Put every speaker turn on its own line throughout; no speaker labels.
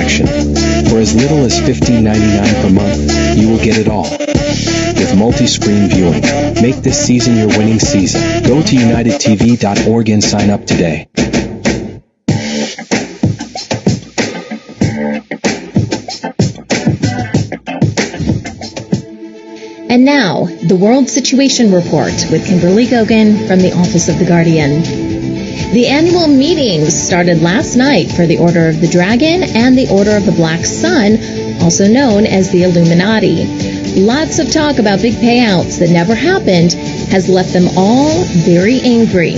protection. For as little as $15.99 per month, you will get it all. With multi-screen viewing, make this season your winning season. Go to unitedtv.org and sign up today.
And now, the World Situation Report with Kimberly Gogan from the Office of the Guardian. The annual meetings started last night for the Order of the Dragon and the Order of the Black Sun, also known as the Illuminati. Lots of talk about big payouts that never happened has left them all very angry.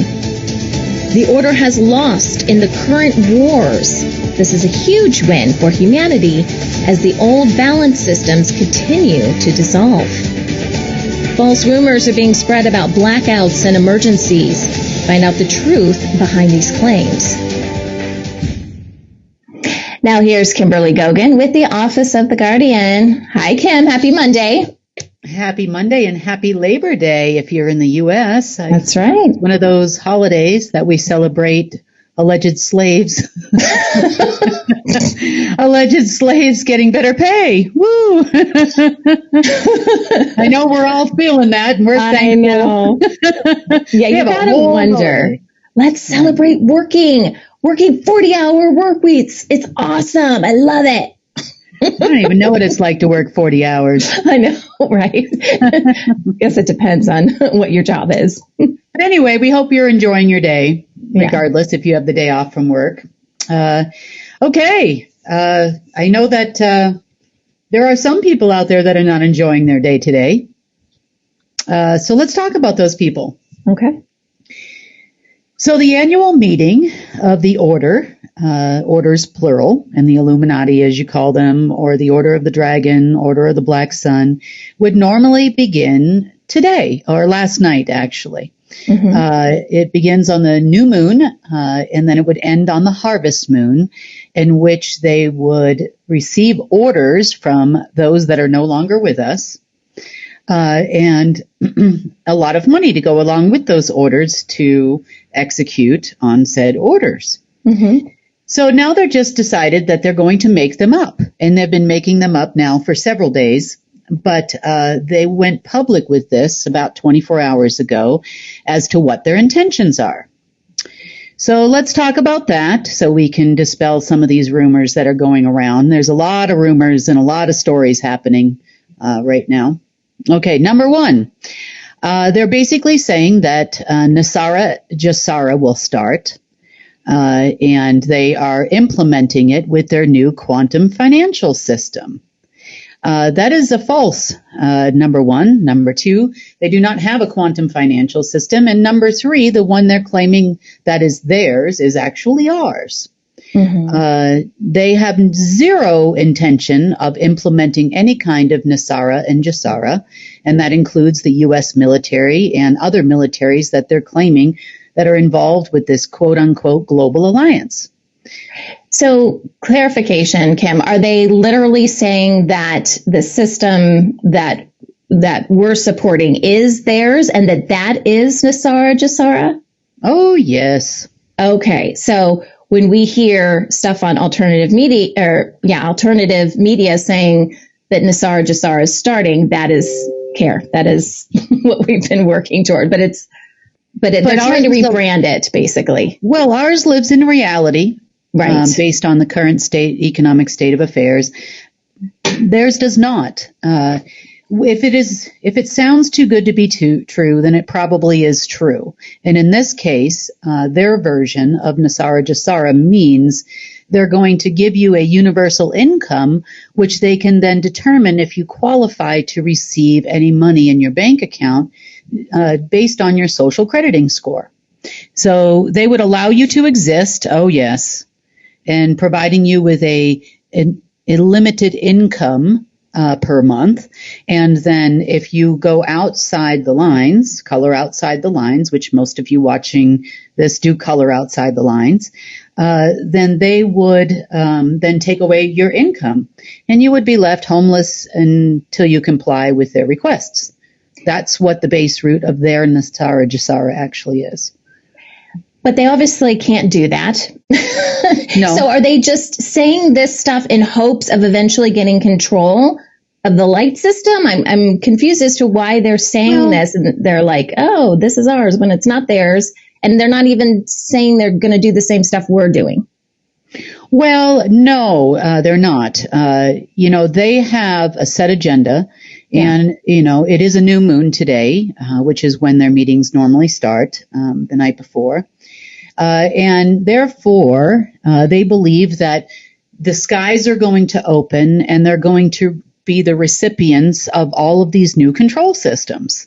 The Order has lost in the current wars. This is a huge win for humanity as the old balance systems continue to dissolve. False rumors are being spread about blackouts and emergencies. Find out the truth behind these claims. Now here's Kimberly Gogan with the Office of the Guardian. Hi, Kim. Happy Monday.
Happy Monday and happy Labor Day if you're in the U.S.
That's right.
One of those holidays that we celebrate alleged slaves. Alleged slaves getting better pay. Woo! I know we're all feeling that, and we're thankful.
I know. Yeah, you gotta wonder. Let's celebrate working 40-hour work weeks. It's awesome. I love it.
I don't even know what it's like to work 40 hours.
I know, right? Guess it depends on what your job is.
But anyway, we hope you're enjoying your day, regardless if you have the day off from work. Okay. I know that there are some people out there that are not enjoying their day today. So let's talk about those people.
Okay.
So the annual meeting of the Order, orders plural, and the Illuminati as you call them, or the Order of the Dragon, Order of the Black Sun, would normally begin today, or last night actually. Mm-hmm. It begins on the new moon, and then it would end on the harvest moon, in which they would receive orders from those that are no longer with us, and a lot of money to go along with those orders to execute on said orders. Mm-hmm. So now they're just decided that they're going to make them up, and they've been making them up now for several days. But they went public with this about 24 hours ago as to what their intentions are. So let's talk about that so we can dispel some of these rumors that are going around. There's a lot of rumors and a lot of stories happening right now. Okay, number one, they're basically saying that Nasara Jasara will start, and they are implementing it with their new quantum financial system. That is a false, number one. Number two, they do not have a quantum financial system. And number three, the one they're claiming that is theirs is actually ours. Mm-hmm. They have zero intention of implementing any kind of Nasara and Jasara, and that includes the U.S. military and other militaries that they're claiming that are involved with this quote-unquote global alliance.
So, clarification, Kim, are they literally saying that the system that we're supporting is theirs and that is Nasara Jasara?
Oh, yes.
Okay, so when we hear stuff on alternative media saying that Nasara Jasara is starting, that is care. That is what we've been working toward. But they're trying to rebrand it, basically.
Well, ours lives in reality. Right. Based on the current economic state of affairs. Theirs does not. If it sounds too good to be true, then it probably is true. And in this case, their version of Nasara Jasara means they're going to give you a universal income, which they can then determine if you qualify to receive any money in your bank account based on your social crediting score. So they would allow you to exist. Oh, yes. And providing you with a limited income per month. And then if you go outside the lines, color outside the lines, which most of you watching this do color outside the lines, then they would then take away your income. And you would be left homeless until you comply with their requests. That's what the base root of their Nasara Jasara actually is.
But they obviously can't do that.
No.
So are they just saying this stuff in hopes of eventually getting control of the light system? I'm confused as to why they're saying this. And they're like, oh, this is ours when it's not theirs. And they're not even saying they're going to do the same stuff we're doing.
Well, no, they're not. They have a set agenda, and, it is a new moon today, which is when their meetings normally start, the night before. And therefore, they believe that the skies are going to open and they're going to be the recipients of all of these new control systems,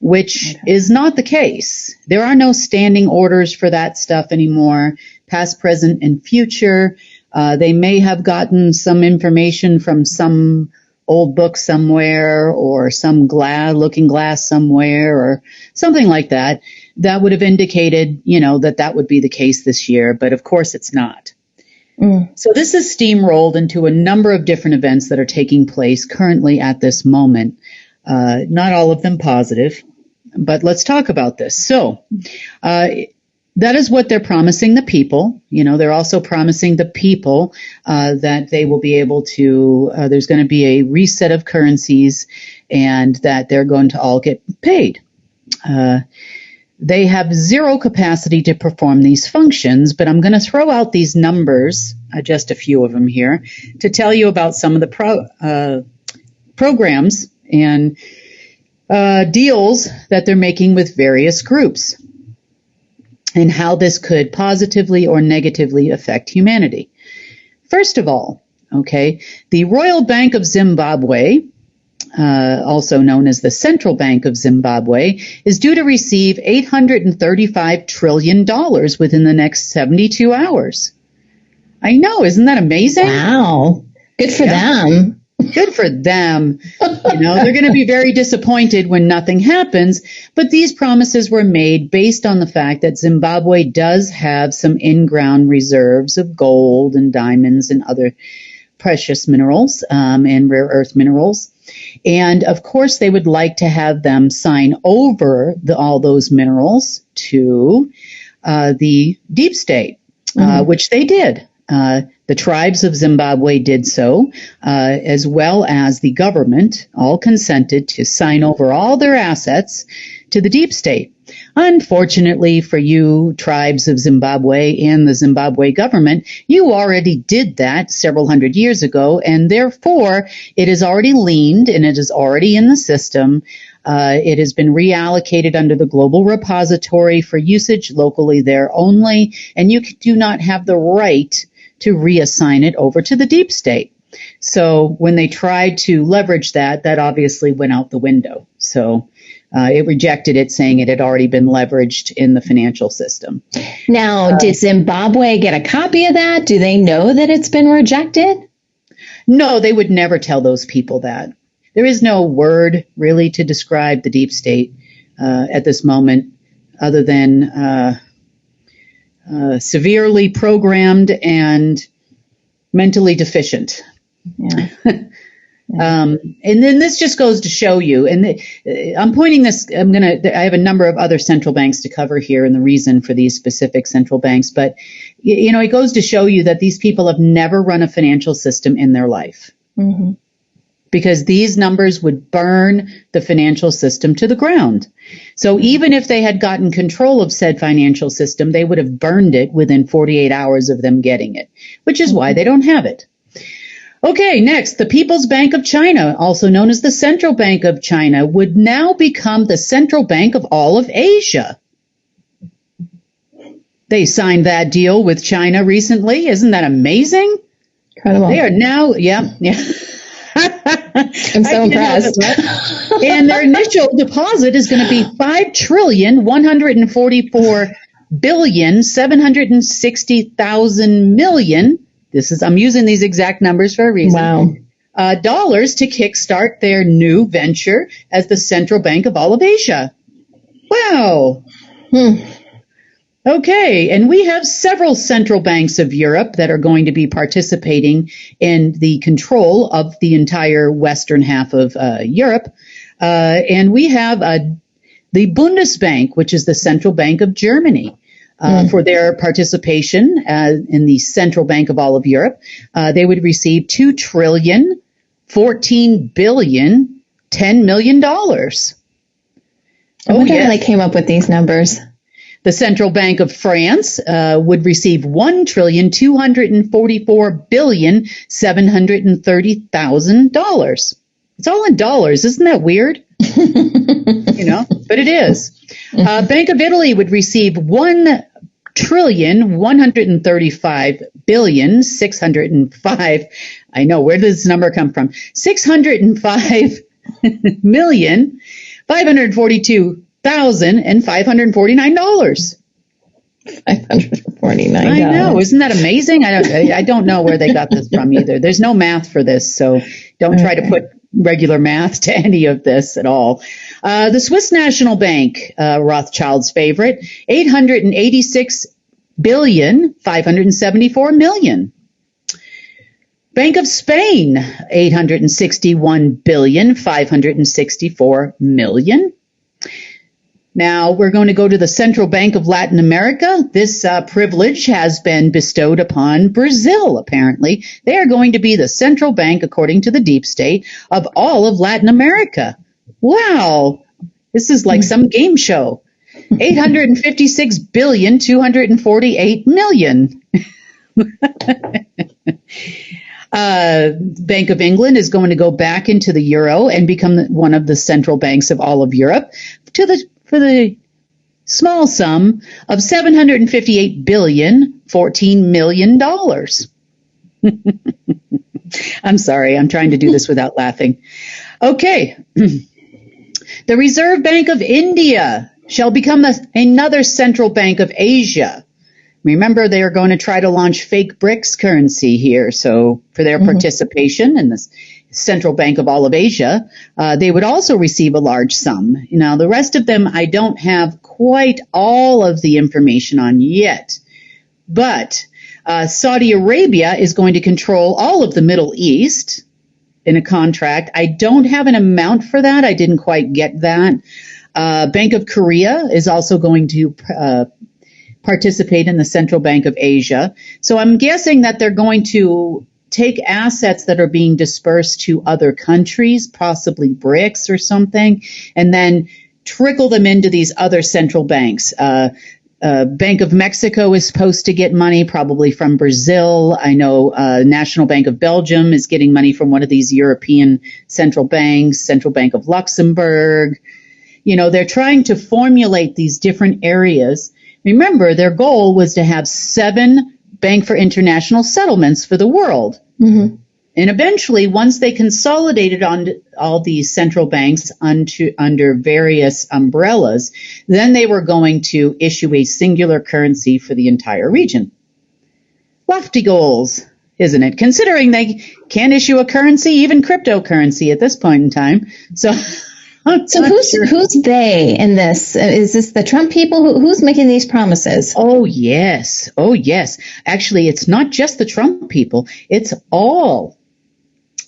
which is not the case. There are no standing orders for that stuff anymore, past, present, and future. They may have gotten some information from some old book somewhere or some looking glass somewhere or something like that. That would have indicated, that would be the case this year. But of course it's not. So this is steamrolled into a number of different events that are taking place currently at this moment. Not all of them positive, but let's talk about this. So that is what they're promising the people. They're also promising the people that they will be able to, there's going to be a reset of currencies and that they're going to all get paid. They have zero capacity to perform these functions, but I'm going to throw out these numbers, just a few of them here, to tell you about some of the programs and deals that they're making with various groups and how this could positively or negatively affect humanity. First of all, the Royal Bank of Zimbabwe, also known as the Central Bank of Zimbabwe, is due to receive $835 trillion within the next 72 hours. I know, isn't that amazing?
Wow. Good for them.
Good for them. They're going to be very disappointed when nothing happens, but these promises were made based on the fact that Zimbabwe does have some in-ground reserves of gold and diamonds and other precious minerals and rare earth minerals. And of course, they would like to have them sign over all those minerals to the deep state, which they did. The tribes of Zimbabwe did so, as well as the government, all consented to sign over all their assets to the deep state. Unfortunately for you, tribes of Zimbabwe and the Zimbabwe government, you already did that several hundred years ago, and therefore it is already leaned and it is already in the system. It has been reallocated under the global repository for usage locally there only, and you do not have the right to reassign it over to the deep state. So when they tried to leverage that obviously went out the window. So it rejected it, saying it had already been leveraged in the financial system.
Now, did Zimbabwe get a copy of that? Do they know that it's been rejected?
No, they would never tell those people that. There is no word really to describe the deep state at this moment other than severely programmed and mentally deficient. Yeah. And then this just goes to show you, and I'm pointing this, I have a number of other central banks to cover here and the reason for these specific central banks, but it goes to show you that these people have never run a financial system in their life. Mm-hmm. Because these numbers would burn the financial system to the ground. So even if they had gotten control of said financial system, they would have burned it within 48 hours of them getting it, which is why they don't have it. Okay, next, the People's Bank of China, also known as the Central Bank of China, would now become the central bank of all of Asia. They signed that deal with China recently. Isn't that amazing?
Incredible.
They are now, yeah.
I'm so impressed.
And their initial deposit is going to be $5,144,760,000,000. I'm using these exact numbers for a reason. Wow. Dollars to kickstart their new venture as the central bank of all of Asia. Wow. Okay, and we have several central banks of Europe that are going to be participating in the control of the entire western half of Europe. And we have the Bundesbank, which is the central bank of Germany. for their participation in the central bank of all of Europe. They would receive $2 trillion, $14 billion, $10 million.
I wonder how they came up with these numbers.
The Central Bank of France would receive $1,244,730,000. It's all in dollars. Isn't that weird? But it is. Bank of Italy would receive $1,135,605,000. I know, where does this number come from? $605,542,549.
$549.
I know. Isn't that amazing? I don't know where they got this from either. There's no math for this, so don't try to put regular math to any of this at all. The Swiss National Bank, Rothschild's favorite, $886,574,000,000. Bank of Spain, $861,564,000,000. Now we're going to go to the Central Bank of Latin America. This privilege has been bestowed upon Brazil, apparently. They are going to be the central bank, according to the deep state, of all of Latin America. Wow. This is like some game show. $856,248,000,000. Bank of England is going to go back into the euro and become one of the central banks of all of Europe for the small sum of $758,014,000,000. I'm sorry, I'm trying to do this without laughing. Okay. The Reserve Bank of India shall become another central bank of Asia. Remember, they are going to try to launch fake BRICS currency here. So for their participation in this central bank of all of Asia, they would also receive a large sum. Now, the rest of them, I don't have quite all of the information on yet. But Saudi Arabia is going to control all of the Middle East in a contract. I don't have an amount for that. I didn't quite get that. Bank of Korea is also going to participate in the Central Bank of Asia. So I'm guessing that they're going to take assets that are being dispersed to other countries, possibly BRICS or something, and then trickle them into these other central banks. Bank of Mexico is supposed to get money, probably from Brazil. I know National Bank of Belgium is getting money from one of these European central banks, Central Bank of Luxembourg. They're trying to formulate these different areas. Remember, their goal was to have 7 Bank for International Settlements for the world. Mm-hmm. And eventually, once they consolidated on all these central banks under various umbrellas, then they were going to issue a singular currency for the entire region. Lofty goals, isn't it? Considering they can't issue a currency, even cryptocurrency at this point in time. So
who's they in this? Is this the Trump people? Who's making these promises?
Oh, yes. Actually, it's not just the Trump people. It's all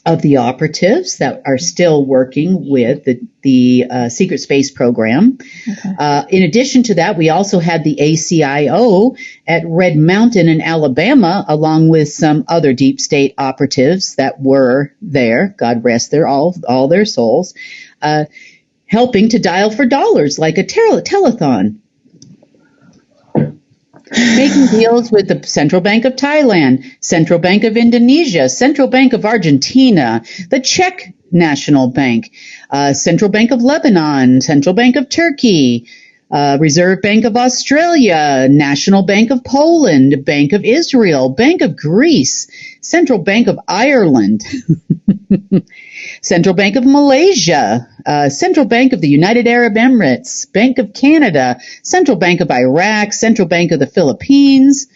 of the operatives that are still working with the secret space program. Okay. In addition to that, we also had the ACIO at Red Mountain in Alabama, along with some other deep state operatives that were there, God rest all their souls, helping to dial for dollars like a telethon. Making deals with the Central Bank of Thailand, Central Bank of Indonesia, Central Bank of Argentina, the Czech National Bank, Central Bank of Lebanon, Central Bank of Turkey, Reserve Bank of Australia, National Bank of Poland, Bank of Israel, Bank of Greece, Central Bank of Ireland, Central Bank of Malaysia, Central Bank of the United Arab Emirates, Bank of Canada, Central Bank of Iraq, Central Bank of the Philippines,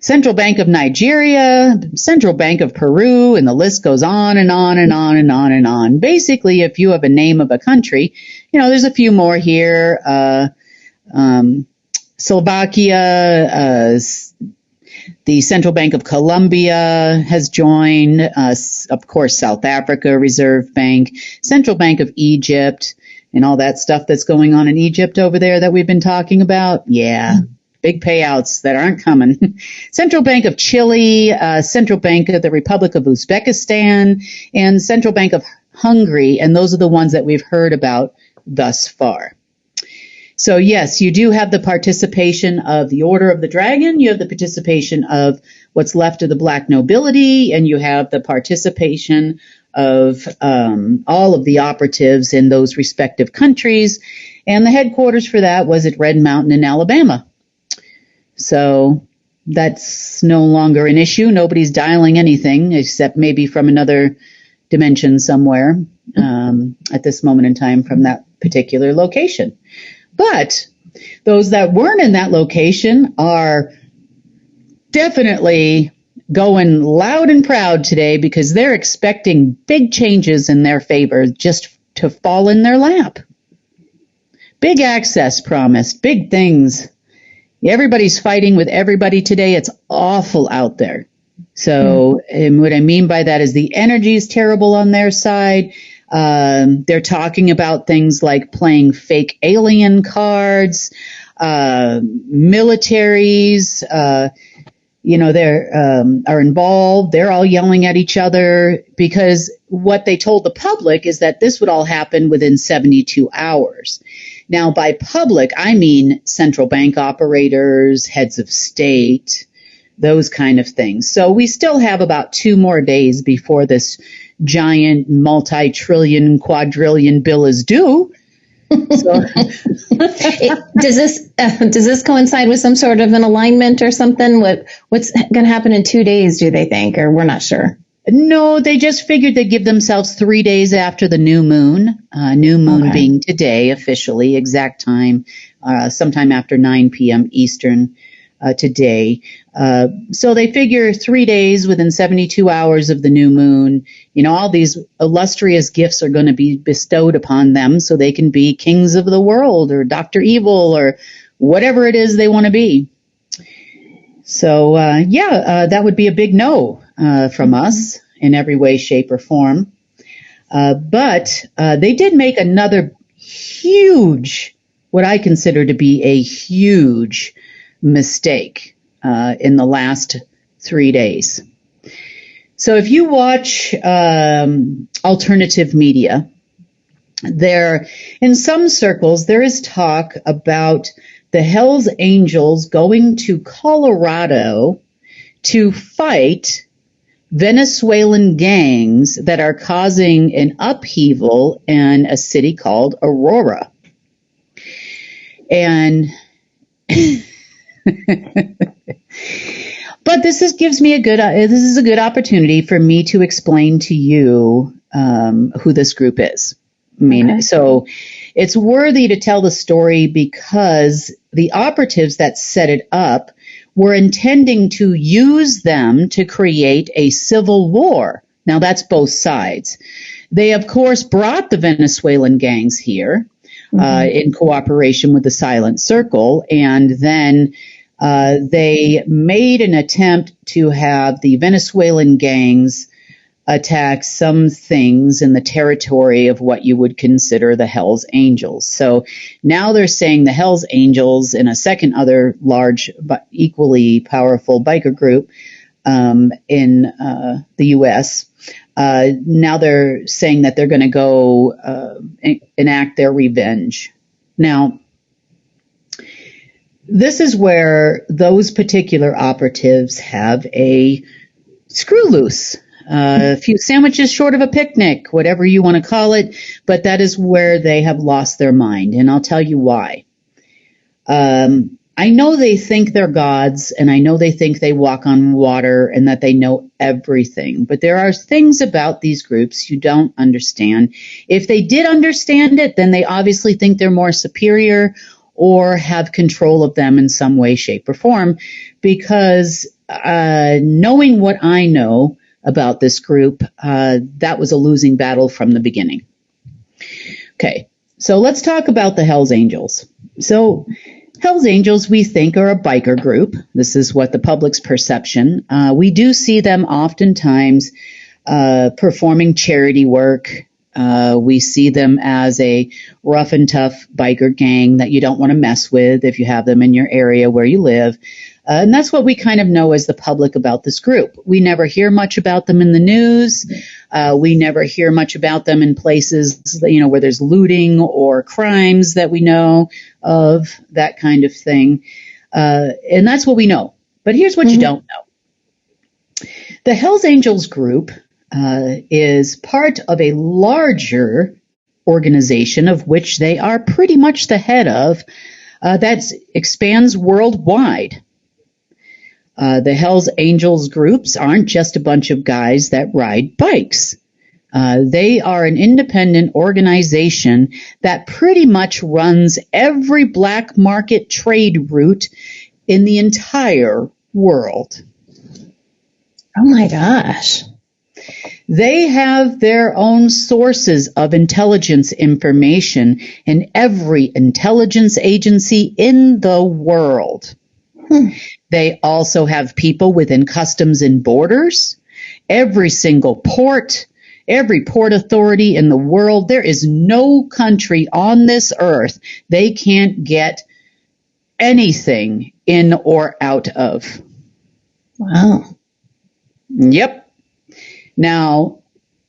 Central Bank of Nigeria, Central Bank of Peru, and the list goes on and on and on and on and on. Basically, if you have a name of a country, there's a few more here. Slovakia, the Central Bank of Colombia has joined, of course, South Africa Reserve Bank, Central Bank of Egypt, and all that stuff that's going on in Egypt over there that we've been talking about. Yeah, big payouts that aren't coming. Central Bank of Chile, Central Bank of the Republic of Uzbekistan, and Central Bank of Hungary, and those are the ones that we've heard about thus far. So yes, you do have the participation of the Order of the Dragon, you have the participation of what's left of the black nobility, and you have the participation of all of the operatives in those respective countries. And the headquarters for that was at Red Mountain in Alabama. So that's no longer an issue. Nobody's dialing anything except maybe from another dimension somewhere at this moment in time from that particular location. But those that weren't in that location are definitely going loud and proud today because they're expecting big changes in their favor just to fall in their lap. Big access promised, big things. Everybody's fighting with everybody today. It's awful out there. So and what I mean by that is the energy is terrible on their side. They're talking about things like playing fake alien cards, militaries, are involved. They're all yelling at each other because what they told the public is that this would all happen within 72 hours. Now, by public, I mean central bank operators, heads of state, those kind of things. So we still have about 2 more days before this giant multi-trillion, quadrillion bill is due. So,
does this coincide with some sort of an alignment or something? What's going to happen in 2 days, do they think, or we're not sure?
No, they just figured they'd give themselves 3 days after the new moon being today officially, exact time, sometime after 9 p.m. Eastern today. So they figure 3 days within 72 hours of the new moon, all these illustrious gifts are going to be bestowed upon them so they can be kings of the world or Dr. Evil or whatever it is they want to be. So, that would be a big no from us in every way, shape, or form. But they did make another huge, what I consider to be a huge mistake in the last 3 days. So if you watch alternative media, in some circles, there is talk about the Hells Angels going to Colorado to fight Venezuelan gangs that are causing an upheaval in a city called Aurora. And but this is a good opportunity for me to explain to you who this group is. So it's worthy to tell the story because the operatives that set it up were intending to use them to create a civil war. Now that's both sides. They of course brought the Venezuelan gangs here in cooperation with the Silent Circle, and then they made an attempt to have the Venezuelan gangs attack some things in the territory of what you would consider the Hells Angels. So now they're saying the Hells Angels and a second other large but equally powerful biker group in the U.S., now they're saying that they're going to go enact their revenge. Now, this is where those particular operatives have a screw loose. A few sandwiches short of a picnic, whatever you want to call it, but that is where they have lost their mind, and I'll tell you why. I know they think they're gods, and I know they think they walk on water and that they know everything, but there are things about these groups you don't understand. If they did understand it, then they obviously think they're more superior or have control of them in some way, shape, or form, because knowing what I know about this group, that was a losing battle from the beginning. Okay, so let's talk about the Hells Angels. So Hells Angels, we think, are a biker group. This is what the public's perception. We do see them oftentimes performing charity work, We see them as a rough and tough biker gang that you don't want to mess with if you have them in your area where you live. And that's what we kind of know as the public about this group. We never hear much about them in the news. We never hear much about them in places, where there's looting or crimes that we know of, that kind of thing. And that's what we know. But here's what you don't know. The Hells Angels group is part of a larger organization of which they are pretty much the head of that expands worldwide. The Hells Angels groups aren't just a bunch of guys that ride bikes. They are an independent organization that pretty much runs every black market trade route in the entire world.
Oh my gosh.
They have their own sources of intelligence information in every intelligence agency in the world. They also have people within Customs and Borders, every single port, every port authority in the world. There is no country on this earth they can't get anything in or out of.
Wow.
Yep. Now,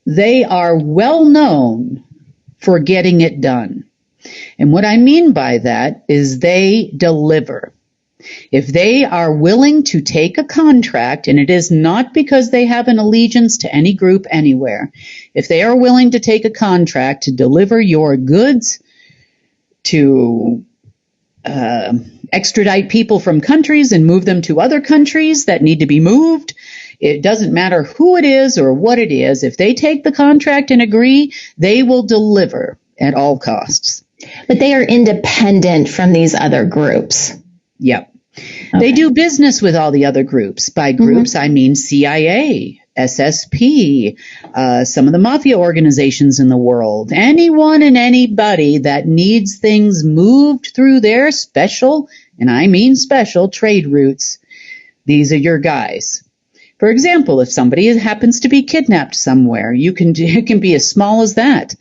they are well known for getting it done. And what I mean by that is they deliver. If they are willing to take a contract, and it is not because they have an allegiance to any group anywhere, if they are willing to take a contract to deliver your goods, to extradite people from countries and move them to other countries that need to be moved, it doesn't matter who it is or what it is. If they take the contract and agree, they will deliver at all costs.
But they are independent from these other groups.
Yep.
Okay.
They do business with all the other groups. By groups, I mean CIA, SSP, some of the mafia organizations in the world. Anyone and anybody that needs things moved through their special, and I mean special, trade routes. These are your guys. For example, if somebody happens to be kidnapped somewhere, it can be as small as that.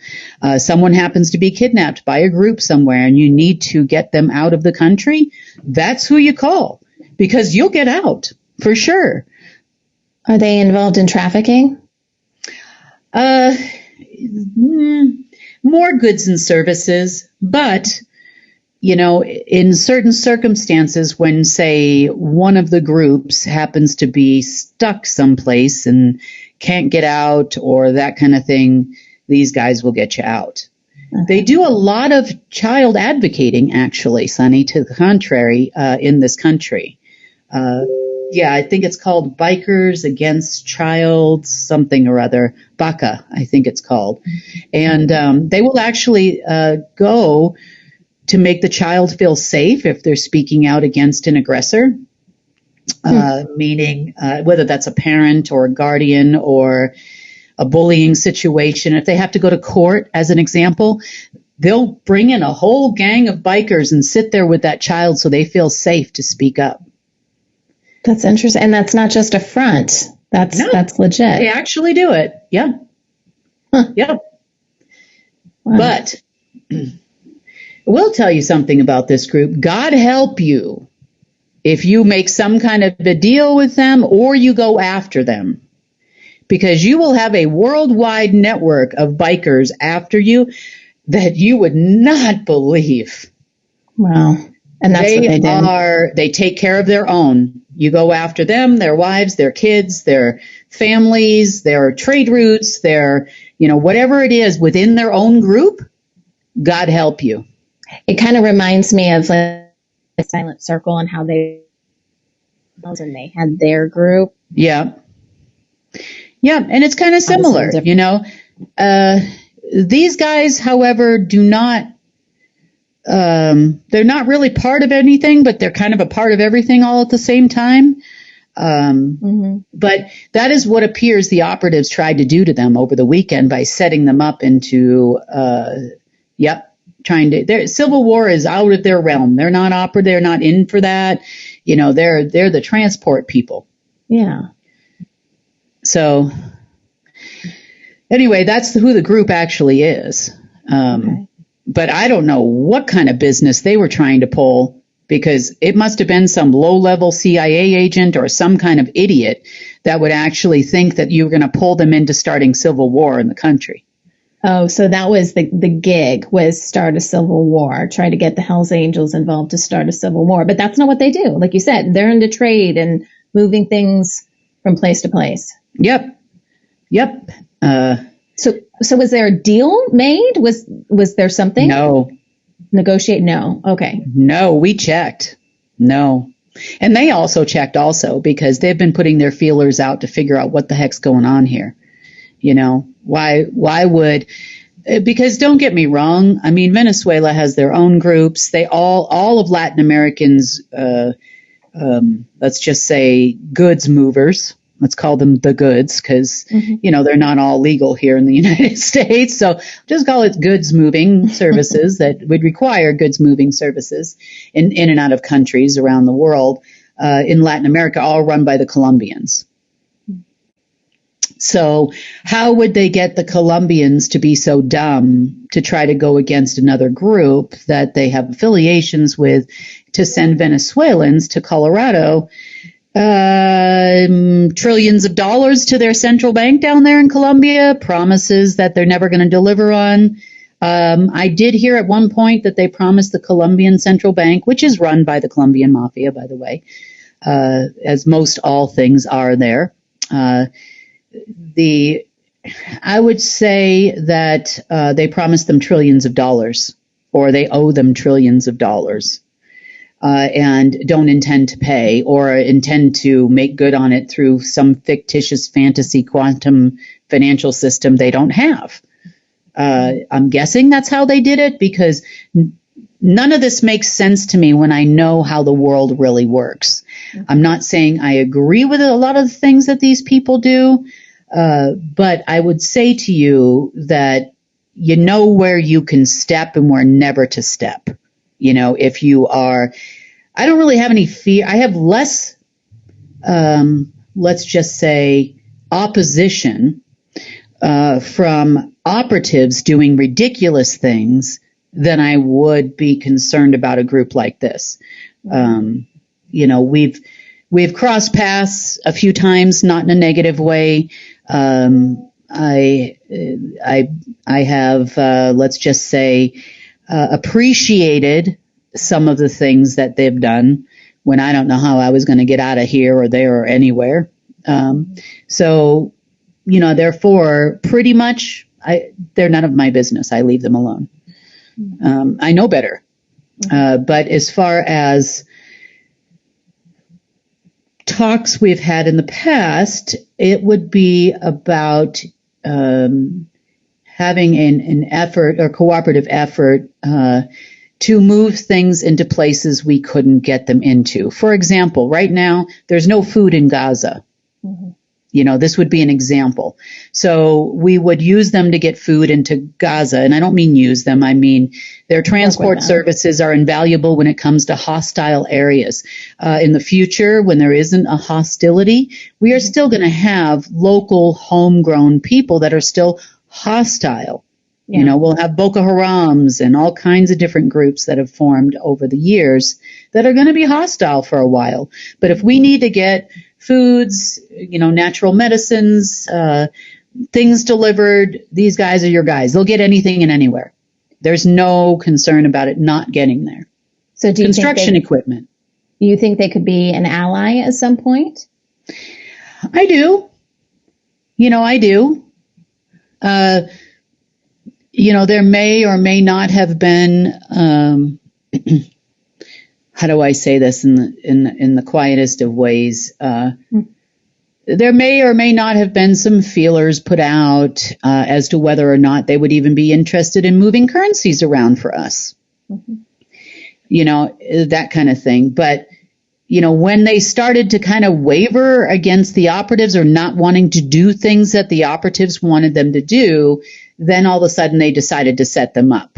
Someone happens to be kidnapped by a group somewhere and you need to get them out of the country, that's who you call, because you'll get out, for sure.
Are they involved in trafficking?
More goods and services, but in certain circumstances, when, say, one of the groups happens to be stuck someplace and can't get out or that kind of thing, these guys will get you out. Okay. They do a lot of child advocating, actually, Sunny, to the contrary, in this country. I think it's called Bikers Against Child something or other, BACA, I think it's called. And they will actually go to make the child feel safe if they're speaking out against an aggressor, meaning whether that's a parent or a guardian or a bullying situation. If they have to go to court, as an example, they'll bring in a whole gang of bikers and sit there with that child so they feel safe to speak up.
That's interesting. And that's not just a front. That's legit.
They actually do it. Yeah.
Huh.
Yep.
Wow.
But we'll tell you something about this group. God help you if you make some kind of a deal with them or you go after them, because you will have a worldwide network of bikers after you that you would not believe.
Wow. And that's what they do.
They take care of their own. You go after them, their wives, their kids, their families, their trade routes, their, whatever it is within their own group. God help you.
It kind of reminds me of like a Silent Circle and how they had their group.
Yeah. Yeah. And it's kind of similar, these guys, however, do not, they're not really part of anything, but they're kind of a part of everything all at the same time. But that is what appears the operatives tried to do to them over the weekend by setting them up into, their civil war is out of their realm. They're not they're not in for that. They're the transport people.
Yeah.
So Anyway, that's who the group actually is. Okay. But I don't know what kind of business they were trying to pull, because it must have been some low-level CIA agent or some kind of idiot that would actually think that you were going to pull them into starting civil war in the country.
Oh, so that was the gig, was start a civil war, try to get the Hells Angels involved to start a civil war. But that's not what they do. Like you said, they're into trade and moving things from place to place.
Yep.
So was there a deal made? Was there something?
No.
Negotiate? No. Okay.
No, we checked. No. And they also checked also, because they've been putting their feelers out to figure out what the heck's going on here. You know, why would, because don't get me wrong. I mean, Venezuela has their own groups. They all of Latin Americans, let's just say goods movers. Let's call them the goods, because, you know, they're not all legal here in the United States. So just call it goods moving services that would require goods moving services in and out of countries around the world, in Latin America, all run by the Colombians. So how would they get the Colombians to be so dumb to try to go against another group that they have affiliations with to send Venezuelans to Colorado, trillions of dollars to their central bank down there in Colombia, promises that they're never going to deliver on. I did hear at one point that they promised the Colombian central bank, which is run by the Colombian mafia, by the way, as most all things are there. I would say that they promised them trillions of dollars, or they owe them trillions of dollars, and don't intend to pay, or intend to make good on it through some fictitious fantasy quantum financial system they don't have. I'm guessing that's how they did it, because none of this makes sense to me when I know how the world really works. I'm not saying I agree with a lot of the things that these people do, but I would say to you that you know where you can step and where never to step. You know, if you are, I don't really have any fear. I have less, let's just say, opposition from operatives doing ridiculous things than I would be concerned about a group like this. You know, we've crossed paths a few times, not in a negative way. I have, let's just say, appreciated some of the things that they've done when I don't know how I was going to get out of here or there or anywhere. So, you know, therefore, pretty much, they're none of my business. I leave them alone. I know better. But as far as talks we've had in the past, it would be about having an effort or cooperative effort to move things into places we couldn't get them into. For example, right now, there's no food in Gaza. You know, this would be an example. So we would use them to get food into Gaza. And I don't mean use them. I mean, their transport services are invaluable when it comes to hostile areas. In the future, when there isn't a hostility, we are still going to have local homegrown people that are still hostile. Yeah. You know, we'll have Boko Harams and all kinds of different groups that have formed over the years that are going to be hostile for a while. But if we need to get foods, you know, natural medicines, things delivered, these guys are your guys. They'll get anything and anywhere. There's no concern about it not getting there.
So do you
construction equipment.
You think they could be an ally at some point?
I do. You know, I do. You know, there may or may not have been, how do I say this in the quietest of ways? There may or may not have been some feelers put out as to whether or not they would even be interested in moving currencies around for us. You know, that kind of thing. But, you know, when they started to kind of waver against the operatives or not wanting to do things that the operatives wanted them to do, then all of a sudden they decided to set them up.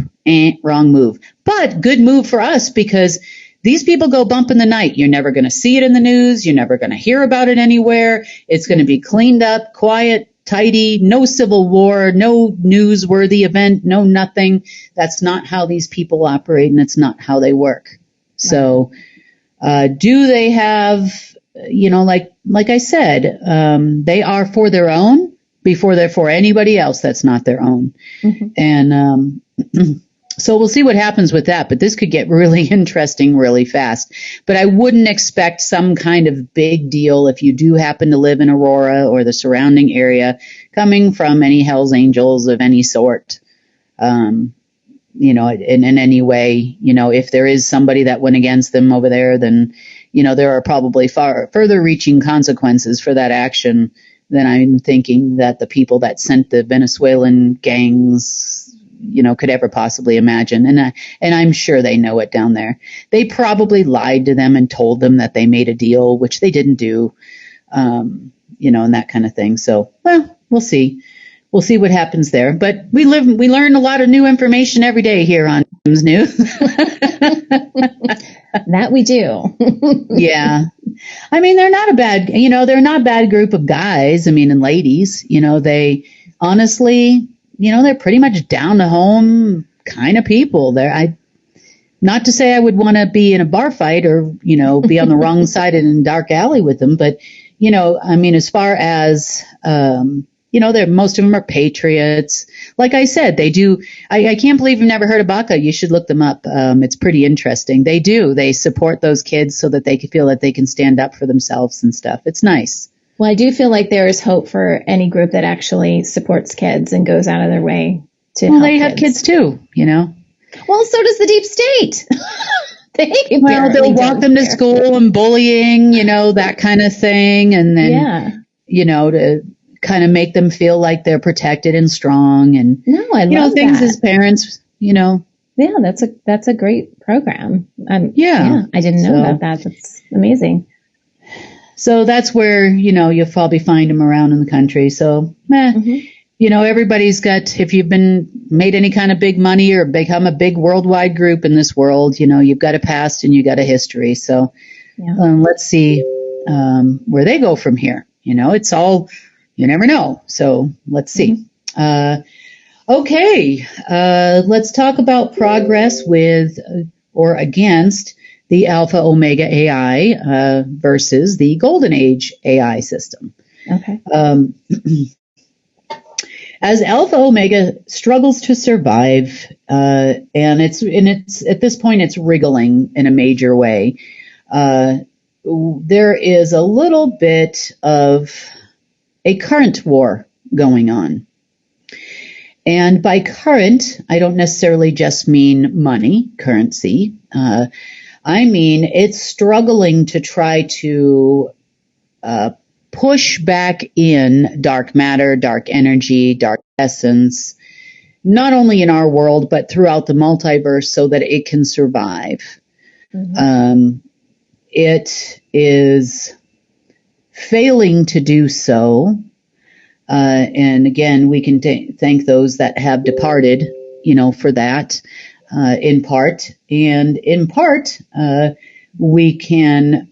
Wrong move. But good move for us, because these people go bump in the night. You're never going to see it in the news. You're never going to hear about it anywhere. It's going to be cleaned up, quiet, tidy, no civil war, no newsworthy event, no nothing. That's not how these people operate, and it's not how they work. So, do they have, like I said, they are for their own before they're for anybody else that's not their own.
Mm-hmm.
And so we'll see what happens with that. But this could get really interesting really fast. But I wouldn't expect some kind of big deal if you do happen to live in Aurora or the surrounding area coming from any Hells Angels of any sort. In any way, if there is somebody that went against them over there, then, there are probably far further reaching consequences for that action than I'm thinking that the people that sent the Venezuelan gangs, could ever possibly imagine. And I'm sure they know it down there. They probably lied to them and told them that they made a deal, which they didn't do, and that kind of thing. So, well, we'll see. We'll see what happens there. But we learn a lot of new information every day here on News.
That we do.
Yeah. I mean, they're not a bad group of guys. I mean, and ladies, they honestly, they're pretty much down to home kind of people. Not to say I would want to be in a bar fight or, be on the wrong side in a dark alley with them. But, I mean, as far as, most of them are patriots. Like I said, they do. I can't believe you've never heard of Baca. You should look them up. It's pretty interesting. They do. They support those kids so that they can feel that they can stand up for themselves and stuff. It's nice.
Well, I do feel like there is hope for any group that actually supports kids and goes out of their way to help
they have kids too,
Well, so does the deep state.
They'll walk them to school and bullying, that kind of thing. And then, to kind of make them feel like they're protected and strong. And,
I love
things
that.
as parents,
Yeah, that's a great program.
Yeah.
I didn't know about that. That's amazing.
So that's where, you'll probably find them around in the country. So, everybody's got, if you've been made any kind of big money or become a big worldwide group in this world, you've got a past and you got a history. So let's see where they go from here. It's all, you never know. So let's see. Okay. Let's talk about progress with or against the Alpha Omega AI versus the Golden Age AI system.
Okay.
As Alpha Omega struggles to survive, and it's at this point it's wriggling in a major way. There is a little bit of a current war going on. And by current, I don't necessarily just mean money, currency. I mean, it's struggling to try to push back in dark matter, dark energy, dark essence, not only in our world, but throughout the multiverse so that it can survive. It is failing to do so. And again, we can thank those that have departed, for that, in part. And in part, we can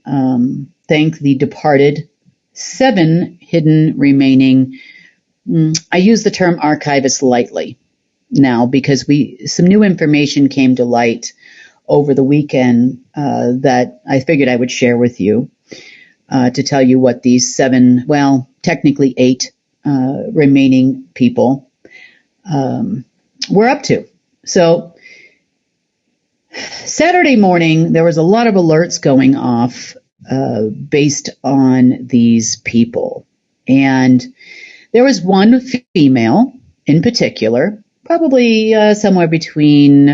thank the departed 7 hidden remaining. I use the term archivists lightly now because some new information came to light over the weekend that I figured I would share with you to tell you what these 7, well, technically 8 remaining people were up to. So Saturday morning, there was a lot of alerts going off based on these people. And there was one female in particular, probably somewhere between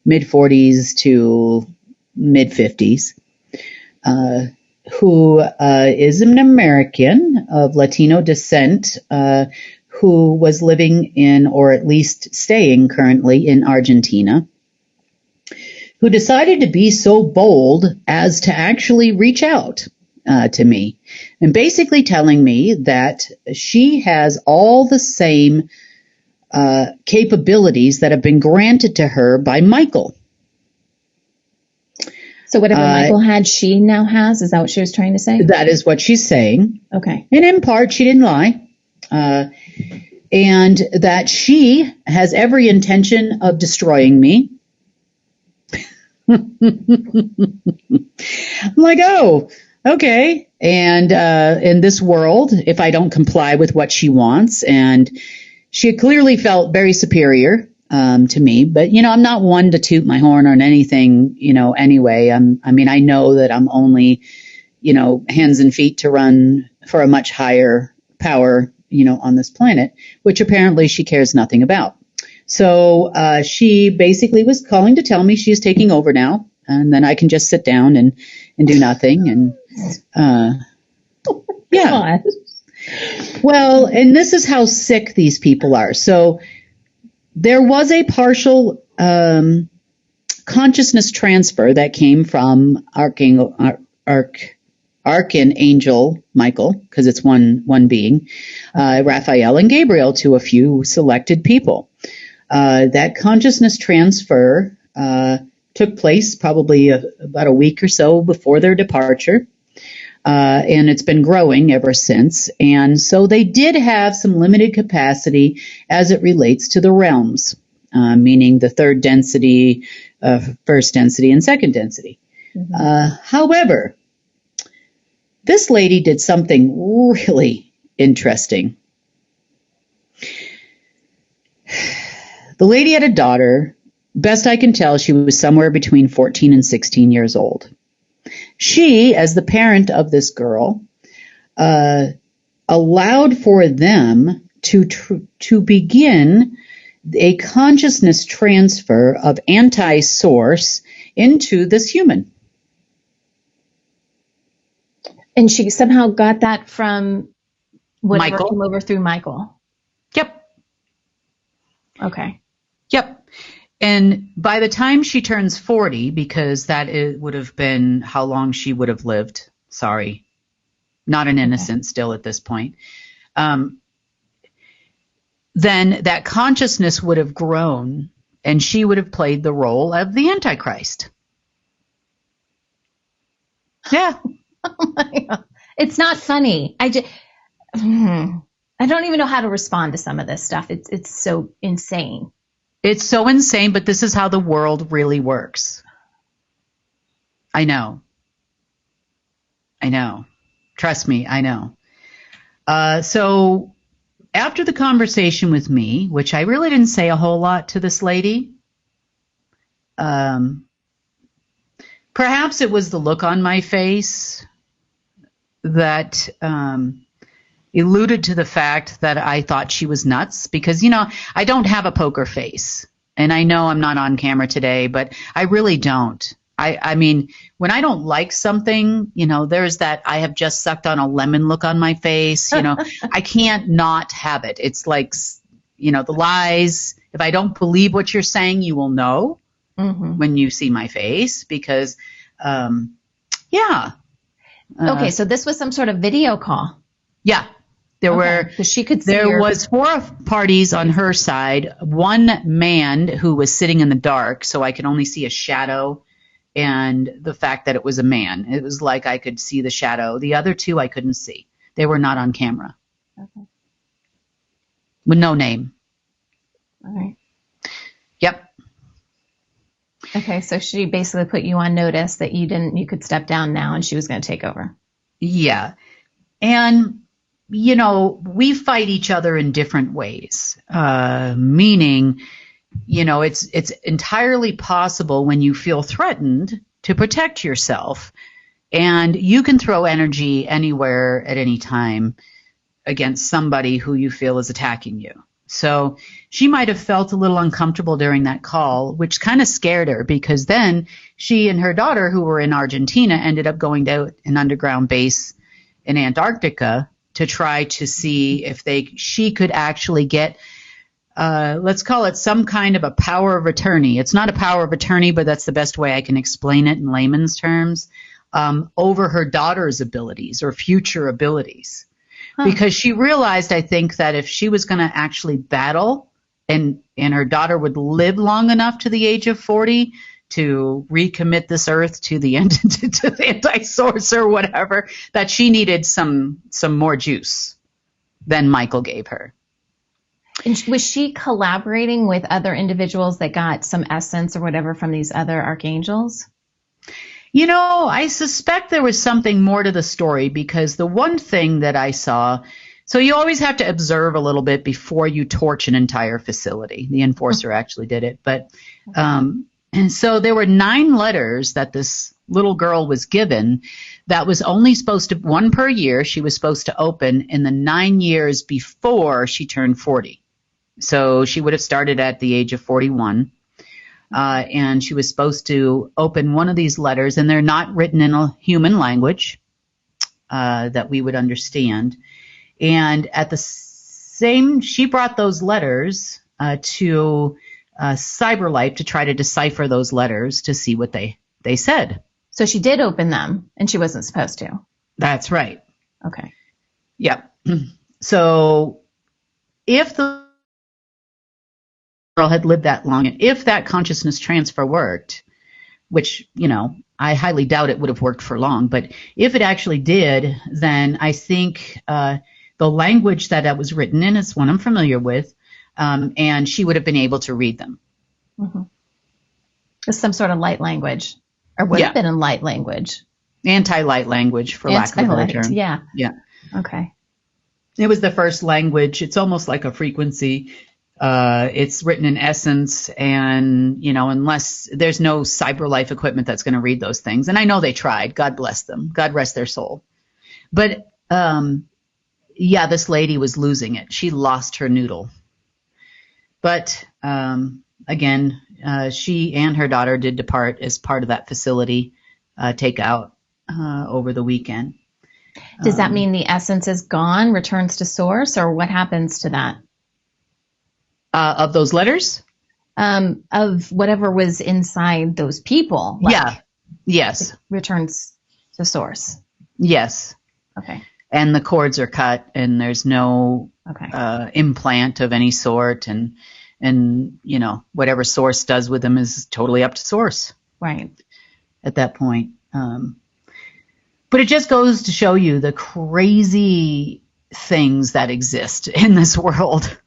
mid-40s to mid-50s, who is an American of Latino descent, who was living in, or at least staying currently in Argentina, who decided to be so bold as to actually reach out to me and basically telling me that she has all the same capabilities that have been granted to her by Michael.
So whatever Michael had, she now has? Is that what she was trying to say?
That is what she's saying.
Okay.
And in part, she didn't lie. and that she has every intention of destroying me. I'm like, oh, okay. And in this world, if I don't comply with what she wants, and she clearly felt very superior to me, but I'm not one to toot my horn on anything, anyway. I know that I'm only, hands and feet to run for a much higher power, on this planet, which apparently she cares nothing about. So she basically was calling to tell me she's taking over now, and then I can just sit down and do nothing. And yeah.
God.
Well, and this is how sick these people are. So there was a partial consciousness transfer that came from Archangel Michael, because it's one being, Raphael and Gabriel, to a few selected people. That consciousness transfer took place probably about a week or so before their departure, and it's been growing ever since. And so they did have some limited capacity as it relates to the realms, meaning the third density, first density, and second density. Mm-hmm. However, this lady did something really interesting. The lady had a daughter. Best I can tell, she was somewhere between 14 and 16 years old. She, as the parent of this girl, allowed for them to begin a consciousness transfer of anti-source into this human.
And she somehow got that from whatever
Michael.
came over through Michael.
Yep.
Okay.
Yep. And by the time she turns 40, because would have been how long she would have lived. Sorry. Not an innocent still at this point. Then that consciousness would have grown, and she would have played the role of the Antichrist. Yeah.
Oh my God. It's not funny. I don't even know how to respond to some of this stuff. It's so insane.
It's so insane, but this is how the world really works. I know. Trust me, I know. So after the conversation with me, which I really didn't say a whole lot to this lady, perhaps it was the look on my face that alluded to the fact that I thought she was nuts, because, I don't have a poker face, and I know I'm not on camera today, but I really don't. I mean, when I don't like something, there's that I have just sucked on a lemon look on my face, I can't not have it. It's like, the lies. If I don't believe what you're saying, you will know when you see my face, because, yeah.
Okay, so this was some sort of video call.
Yeah. There was 4 parties on her side, one man who was sitting in the dark, so I could only see a shadow, and the fact that it was a man. It was like I could see the shadow. The other 2 I couldn't see. They were not on camera. Okay. With no name.
All right.
Yep.
Okay, so she basically put you on notice that you could step down now, and she was going to take over.
Yeah. And we fight each other in different ways, meaning, it's entirely possible when you feel threatened to protect yourself, and you can throw energy anywhere at any time against somebody who you feel is attacking you. So she might have felt a little uncomfortable during that call, which kind of scared her, because then she and her daughter, who were in Argentina, ended up going to an underground base in Antarctica to try to see if she could actually get, let's call it some kind of a power of attorney. It's not a power of attorney, but that's the best way I can explain it in layman's terms, over her daughter's abilities or future abilities. Because she realized, I think, that if she was going to actually battle and her daughter would live long enough to the age of 40 to recommit this earth to the anti-source or whatever, that she needed some more juice. than Michael gave her.
And was she collaborating with other individuals that got some essence or whatever from these other archangels?
You know, I suspect there was something more to the story, because the one thing that I saw, so you always have to observe a little bit before you torch an entire facility. The enforcer actually did it. But, and so there were 9 letters that this little girl was given that was only supposed to, one per year, she was supposed to open in the 9 years before she turned 40. So she would have started at the age of 41. And she was supposed to open one of these letters, and they're not written in a human language that we would understand. And at the same, she brought those letters to CyberLife to try to decipher those letters to see what they said.
So she did open them, and she wasn't supposed to.
That's right.
Okay.
Yep. So if the girl had lived that long, and if that consciousness transfer worked, which, you know, I highly doubt it would have worked for long, but if it actually did, then I think the language that was written in is one I'm familiar with, and she would have been able to read them.
Mm-hmm. It's some sort of light language, or would have been in light language.
Anti-light language, for lack of a better term.
Yeah.
Yeah.
Okay.
It was the first language. It's almost like a frequency. It's written in essence, and, you know, unless there's no CyberLife equipment that's going to read those things. And I know they tried. God bless them. God rest their soul. But, yeah, this lady was losing it. She lost her noodle. But, again, she and her daughter did depart as part of that facility takeout over the weekend.
Does that mean the essence is gone, returns to source, or what happens to that?
Of those letters?
Of whatever was inside those people. Like,
yeah. Yes.
Returns to source.
Yes.
Okay.
And the cords are cut, and there's no implant of any sort, and you know, whatever source does with them is totally up to source.
Right. At
that point. But it just goes to show you the crazy things that exist in this world.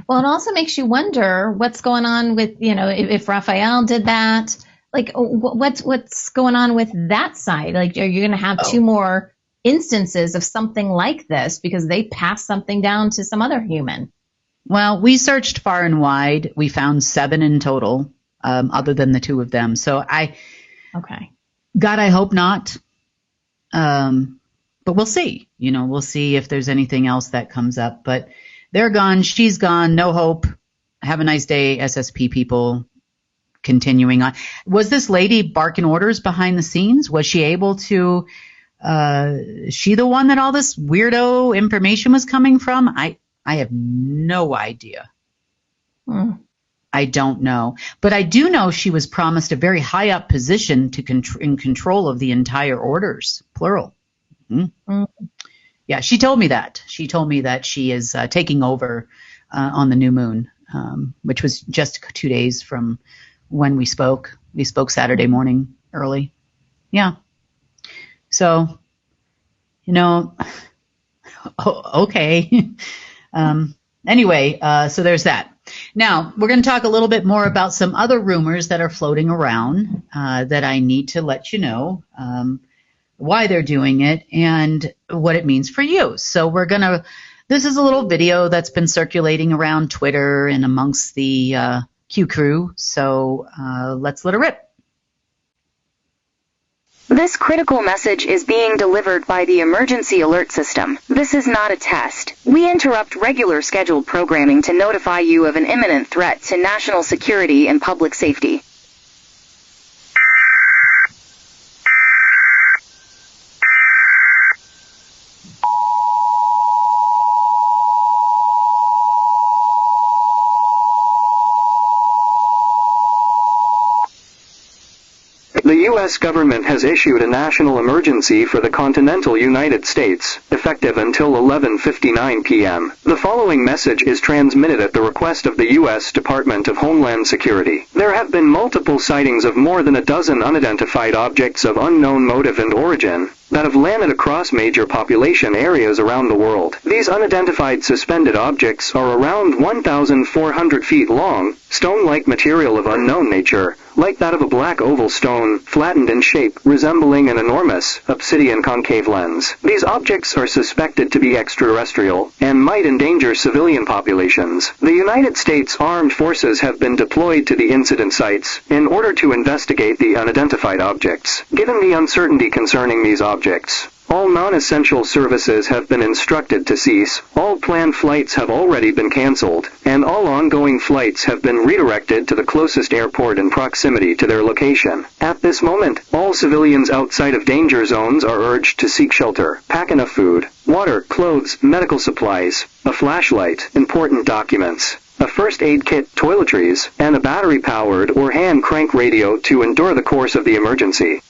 Well, it also makes you wonder what's going on with, you know, if Raphael did that, like what's going on with that side? Like, are you going to have 2 more instances of something like this because they passed something down to some other human?
Well, we searched far and wide. We found 7 in total, other than the 2 of them. So God, I hope not. But we'll see. You know, we'll see if there's anything else that comes up. But they're gone. She's gone. No hope. Have a nice day, SSP people. Continuing on. Was this lady barking orders behind the scenes? Was she able to? She the one that all this weirdo information was coming from? I have no idea. I don't know. But I do know she was promised a very high up position in control of the entire orders, plural. Yeah, she told me that. She told me that she is taking over on the new moon, which was just 2 days from when we spoke. We spoke Saturday morning early. Yeah. So, you know, okay. Anyway, so there's that. Now, we're going to talk a little bit more about some other rumors that are floating around that I need to let you know why they're doing it and what it means for you. So this is a little video that's been circulating around Twitter and amongst the Q crew. So let's let it rip.
This critical message is being delivered by the emergency alert system. This is not a test. We interrupt regular scheduled programming to notify you of an imminent threat to national security and public safety.
The U.S. government has issued a national emergency for the continental United States, effective until 11:59 p.m. The following message is transmitted at the request of the U.S. Department of Homeland Security. There have been multiple sightings of more than a dozen unidentified objects of unknown motive and origin. that have landed across major population areas around the world. These unidentified suspended objects are around 1,400 feet long, stone-like material of unknown nature, like that of a black oval stone, flattened in shape, resembling an enormous obsidian concave lens. These objects are suspected to be extraterrestrial and might endanger civilian populations. The United States Armed Forces have been deployed to the incident sites in order to investigate the unidentified objects. Given the uncertainty concerning these objects, all non-essential services have been instructed to cease, all planned flights have already been canceled, and all ongoing flights have been redirected to the closest airport in proximity to their location. At this moment, all civilians outside of danger zones are urged to seek shelter, pack enough food, water, clothes, medical supplies, a flashlight, important documents, a first aid kit, toiletries, and a battery-powered or hand crank radio to endure the course of the emergency.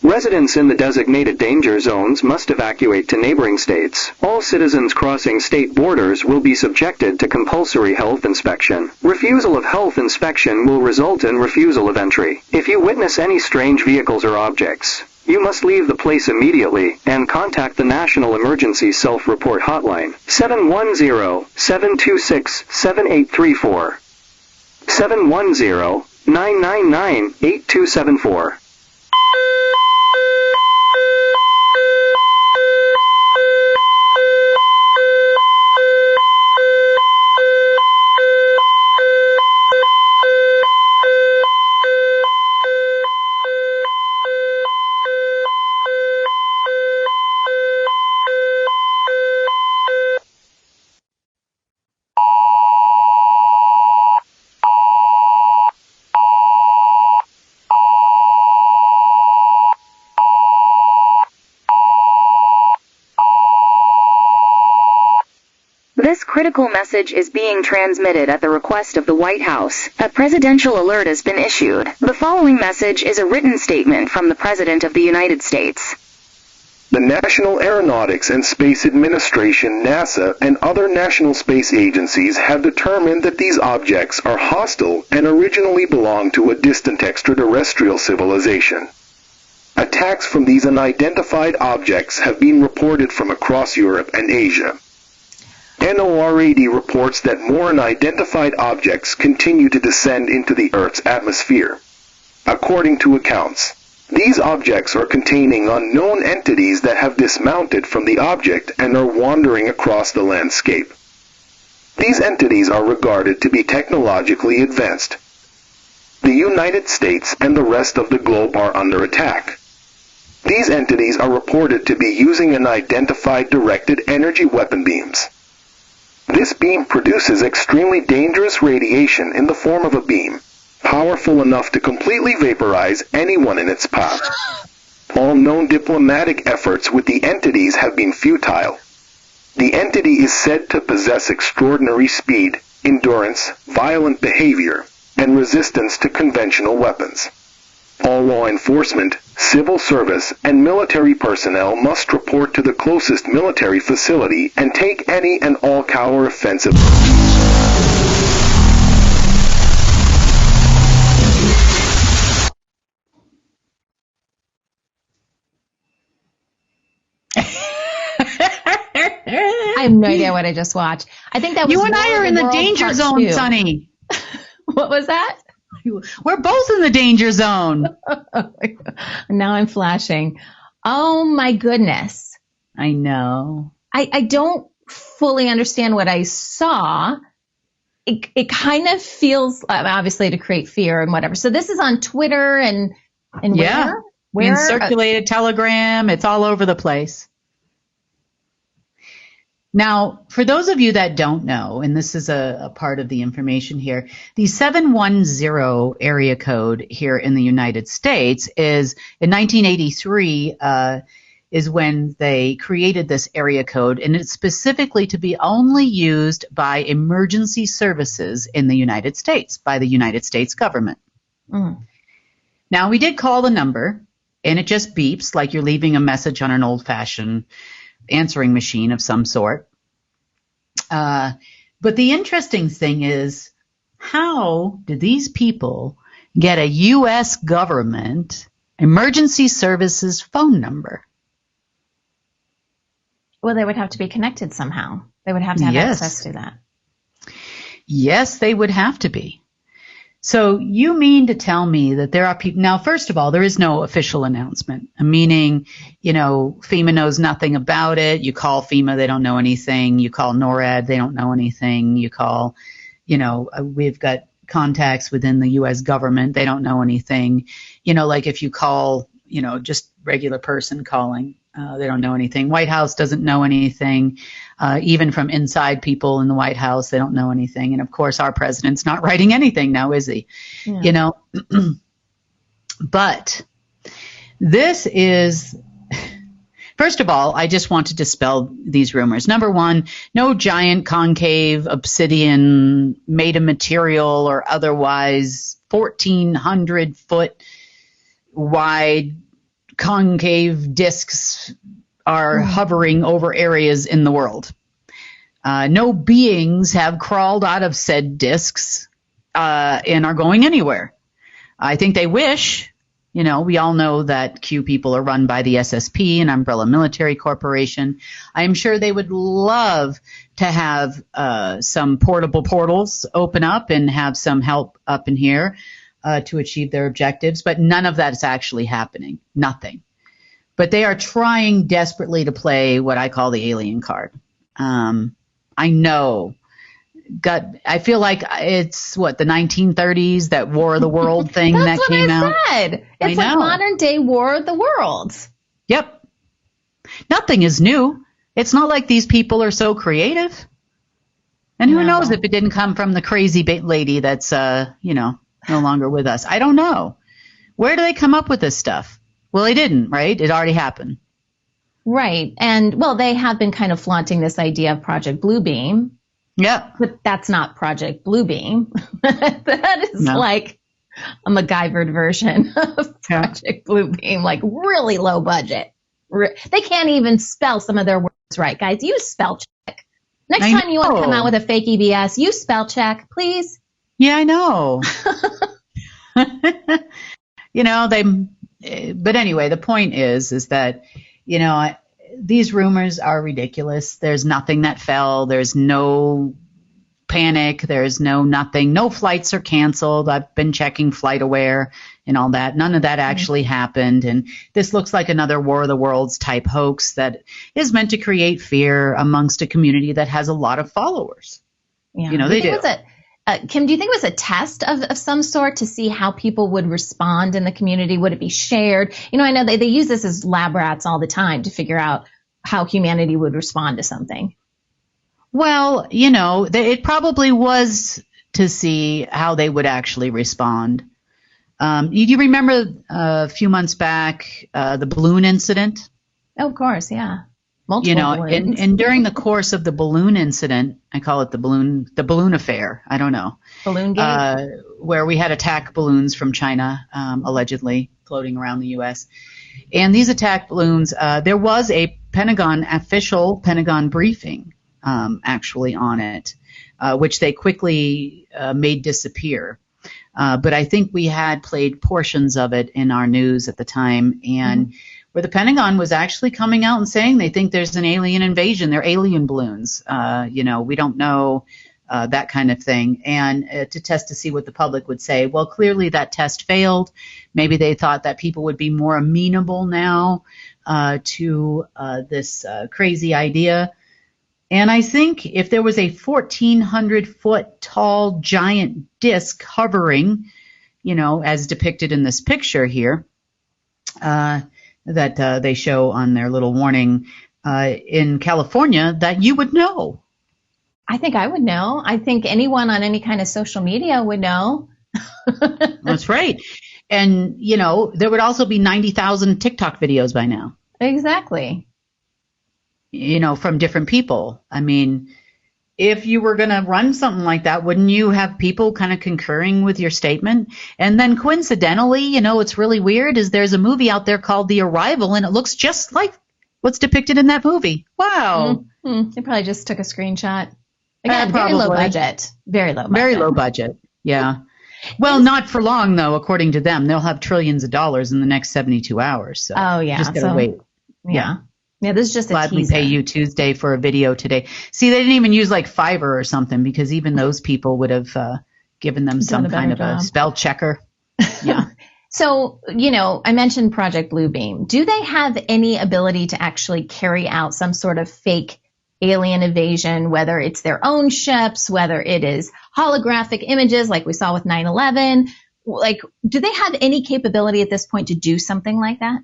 Residents in the designated danger zones must evacuate to neighboring states. All citizens crossing state borders will be subjected to compulsory health inspection. Refusal of health inspection will result in refusal of entry. If you witness any strange vehicles or objects, you must leave the place immediately and contact the National Emergency Self-Report Hotline, 710-726-7834, 710-999-8274.
This critical message is being transmitted at the request of the White House. A presidential alert has been issued. The following message is a written statement from the President of the United States.
The National Aeronautics and Space Administration, NASA, and other national space agencies have determined that these objects are hostile and originally belonged to a distant extraterrestrial civilization. Attacks from these unidentified objects have been reported from across Europe and Asia. NORAD reports that more unidentified objects continue to descend into the Earth's atmosphere. According to accounts, these objects are containing unknown entities that have dismounted from the object and are wandering across the landscape. These entities are regarded to be technologically advanced. The United States and the rest of the globe are under attack. These entities are reported to be using unidentified directed energy weapon beams. This beam produces extremely dangerous radiation in the form of a beam, powerful enough to completely vaporize anyone in its path. All known diplomatic efforts with the entities have been futile. The entity is said to possess extraordinary speed, endurance, violent behavior, and resistance to conventional weapons. All law enforcement, civil service, and military personnel must report to the closest military facility and take any and all counter-offensive.
I have no idea what I just watched. I think that was
You and I are in the danger zone,
2.
Sonny.
What was that?
We're both in the danger zone.
Now I'm flashing. Oh my goodness.
I know.
I don't fully understand what I saw. It kind of feels, obviously, to create fear and whatever. So this is on Twitter and
yeah,
where?
In circulated Telegram. It's all over the place. Now, for those of you that don't know, and this is a part of the information here, the 710 area code here in the United States is, in 1983, is when they created this area code, and it's specifically to be only used by emergency services in the United States, by the United States government. Mm. Now, we did call the number, and it just beeps like you're leaving a message on an old-fashioned answering machine of some sort. But the interesting thing is, how did these people get a U.S. government emergency services phone number?
Well, they would have to be connected somehow. They would have to have access to that.
Yes, they would have to be. So you mean to tell me that there are people, now, first of all, there is no official announcement, meaning, FEMA knows nothing about it. You call FEMA, they don't know anything. You call NORAD, they don't know anything. You call, we've got contacts within the U.S. government, they don't know anything. Like if you call, just regular person calling, they don't know anything. White House doesn't know anything. Even from inside people in the White House, they don't know anything. And of course, our president's not writing anything now, is he? Yeah. But this is, first of all, I just want to dispel these rumors. Number one, no giant concave obsidian made of material or otherwise 1,400 foot wide concave discs are hovering over areas in the world. No beings have crawled out of said discs and are going anywhere. I think they wish. We all know that Q people are run by the SSP, an umbrella military corporation. I'm sure they would love to have some portable portals open up and have some help up in here to achieve their objectives, but none of that is actually happening. Nothing. But they are trying desperately to play what I call the alien card. I know. I feel like it's the 1930s, that War of the World thing that came out.
That's what I said. It's like modern day War of the Worlds.
Yep. Nothing is new. It's not like these people are so creative. And who knows if it didn't come from the crazy lady that's, no longer with us. I don't know. Where do they come up with this stuff? Well, they didn't, right? It already happened.
Right. And, they have been kind of flaunting this idea of Project Bluebeam.
Yep.
But that's not Project Bluebeam. That is like a MacGyvered version of Project Bluebeam, like really low budget. They can't even spell some of their words right, guys. Use spell check. Next time you want to come out with a fake EBS, use spell check, please.
Yeah, I know. But anyway, the point is that, these rumors are ridiculous. There's nothing that fell. There's no panic. There's nothing. No flights are canceled. I've been checking FlightAware and all that. None of that actually happened. And this looks like another War of the Worlds type hoax that is meant to create fear amongst a community that has a lot of followers.
Yeah,
they do.
Kim, do you think it was a test of some sort to see how people would respond in the community? Would it be shared? I know they use this as lab rats all the time to figure out how humanity would respond to something.
Well, it probably was to see how they would actually respond. You remember a few months back, the balloon incident?
Oh, of course, yeah. Multiple balloons.
And during the course of the balloon incident, I call it the balloon affair. I don't know.
Balloon gate?
Where we had attack balloons from China, allegedly floating around the U.S. And these attack balloons, there was a official Pentagon briefing, actually on it, which they quickly made disappear. But I think we had played portions of it in our news at the time, and where the Pentagon was actually coming out and saying they think there's an alien invasion. They're alien balloons. We don't know, that kind of thing. And to test to see what the public would say. Well, clearly that test failed. Maybe they thought that people would be more amenable now to this crazy idea. And I think if there was a 1,400-foot tall giant disc hovering, as depicted in this picture here, that they show on their little warning in California, that you would know.
I think I would know. I think anyone on any kind of social media would know.
That's right. And, there would also be 90,000 TikTok videos by now.
Exactly.
From different people. I mean, if you were going to run something like that, wouldn't you have people kind of concurring with your statement? And then coincidentally, what's really weird is there's a movie out there called The Arrival, and it looks just like what's depicted in that movie. Wow.
They probably just took a screenshot. Again, very low budget. Very low budget.
Very low budget. Yeah. Well, not for long, though, according to them. They'll have trillions of dollars in the next 72 hours. So just got to wait.
Yeah. Yeah, this is just a
Gladly
teaser.
pay you Tuesday for a video today. See, they didn't even use like Fiverr or something, because even those people would have given them some kind of a spell checker. Yeah.
So, I mentioned Project Bluebeam. Do they have any ability to actually carry out some sort of fake alien invasion, whether it's their own ships, whether it is holographic images like we saw with 9/11? Like, do they have any capability at this point to do something like that?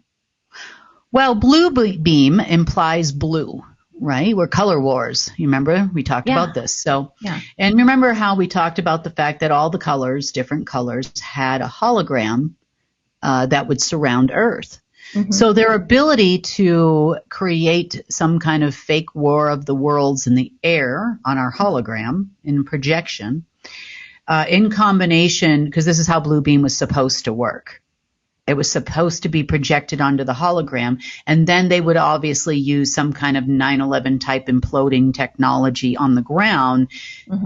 Well, blue beam implies blue, right? We're color wars. You remember we talked about this. So, and remember how we talked about the fact that all the colors, different colors, had a hologram that would surround Earth. Mm-hmm. So their ability to create some kind of fake war of the worlds in the air on our hologram in projection, in combination, because this is how blue beam was supposed to work. It was supposed to be projected onto the hologram, and then they would obviously use some kind of 9/11 type imploding technology on the ground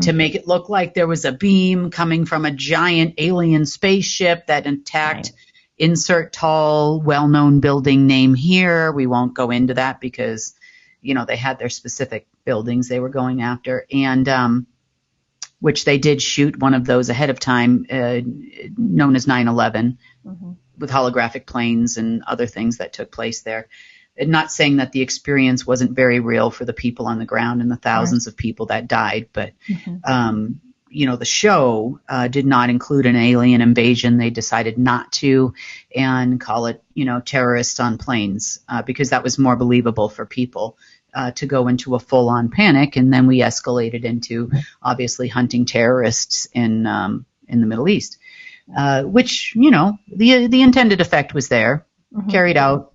to make it look like there was a beam coming from a giant alien spaceship that attacked insert tall, well-known building name here. We won't go into that because, they had their specific buildings they were going after, and which they did shoot one of those ahead of time, known as 9/11. With holographic planes and other things that took place there. And not saying that the experience wasn't very real for the people on the ground and the thousands of people that died, but, the show did not include an alien invasion. They decided not to, and call it, terrorists on planes, because that was more believable for people to go into a full-on panic. And then we escalated into, obviously, hunting terrorists in the Middle East. Which, the intended effect was there, carried out,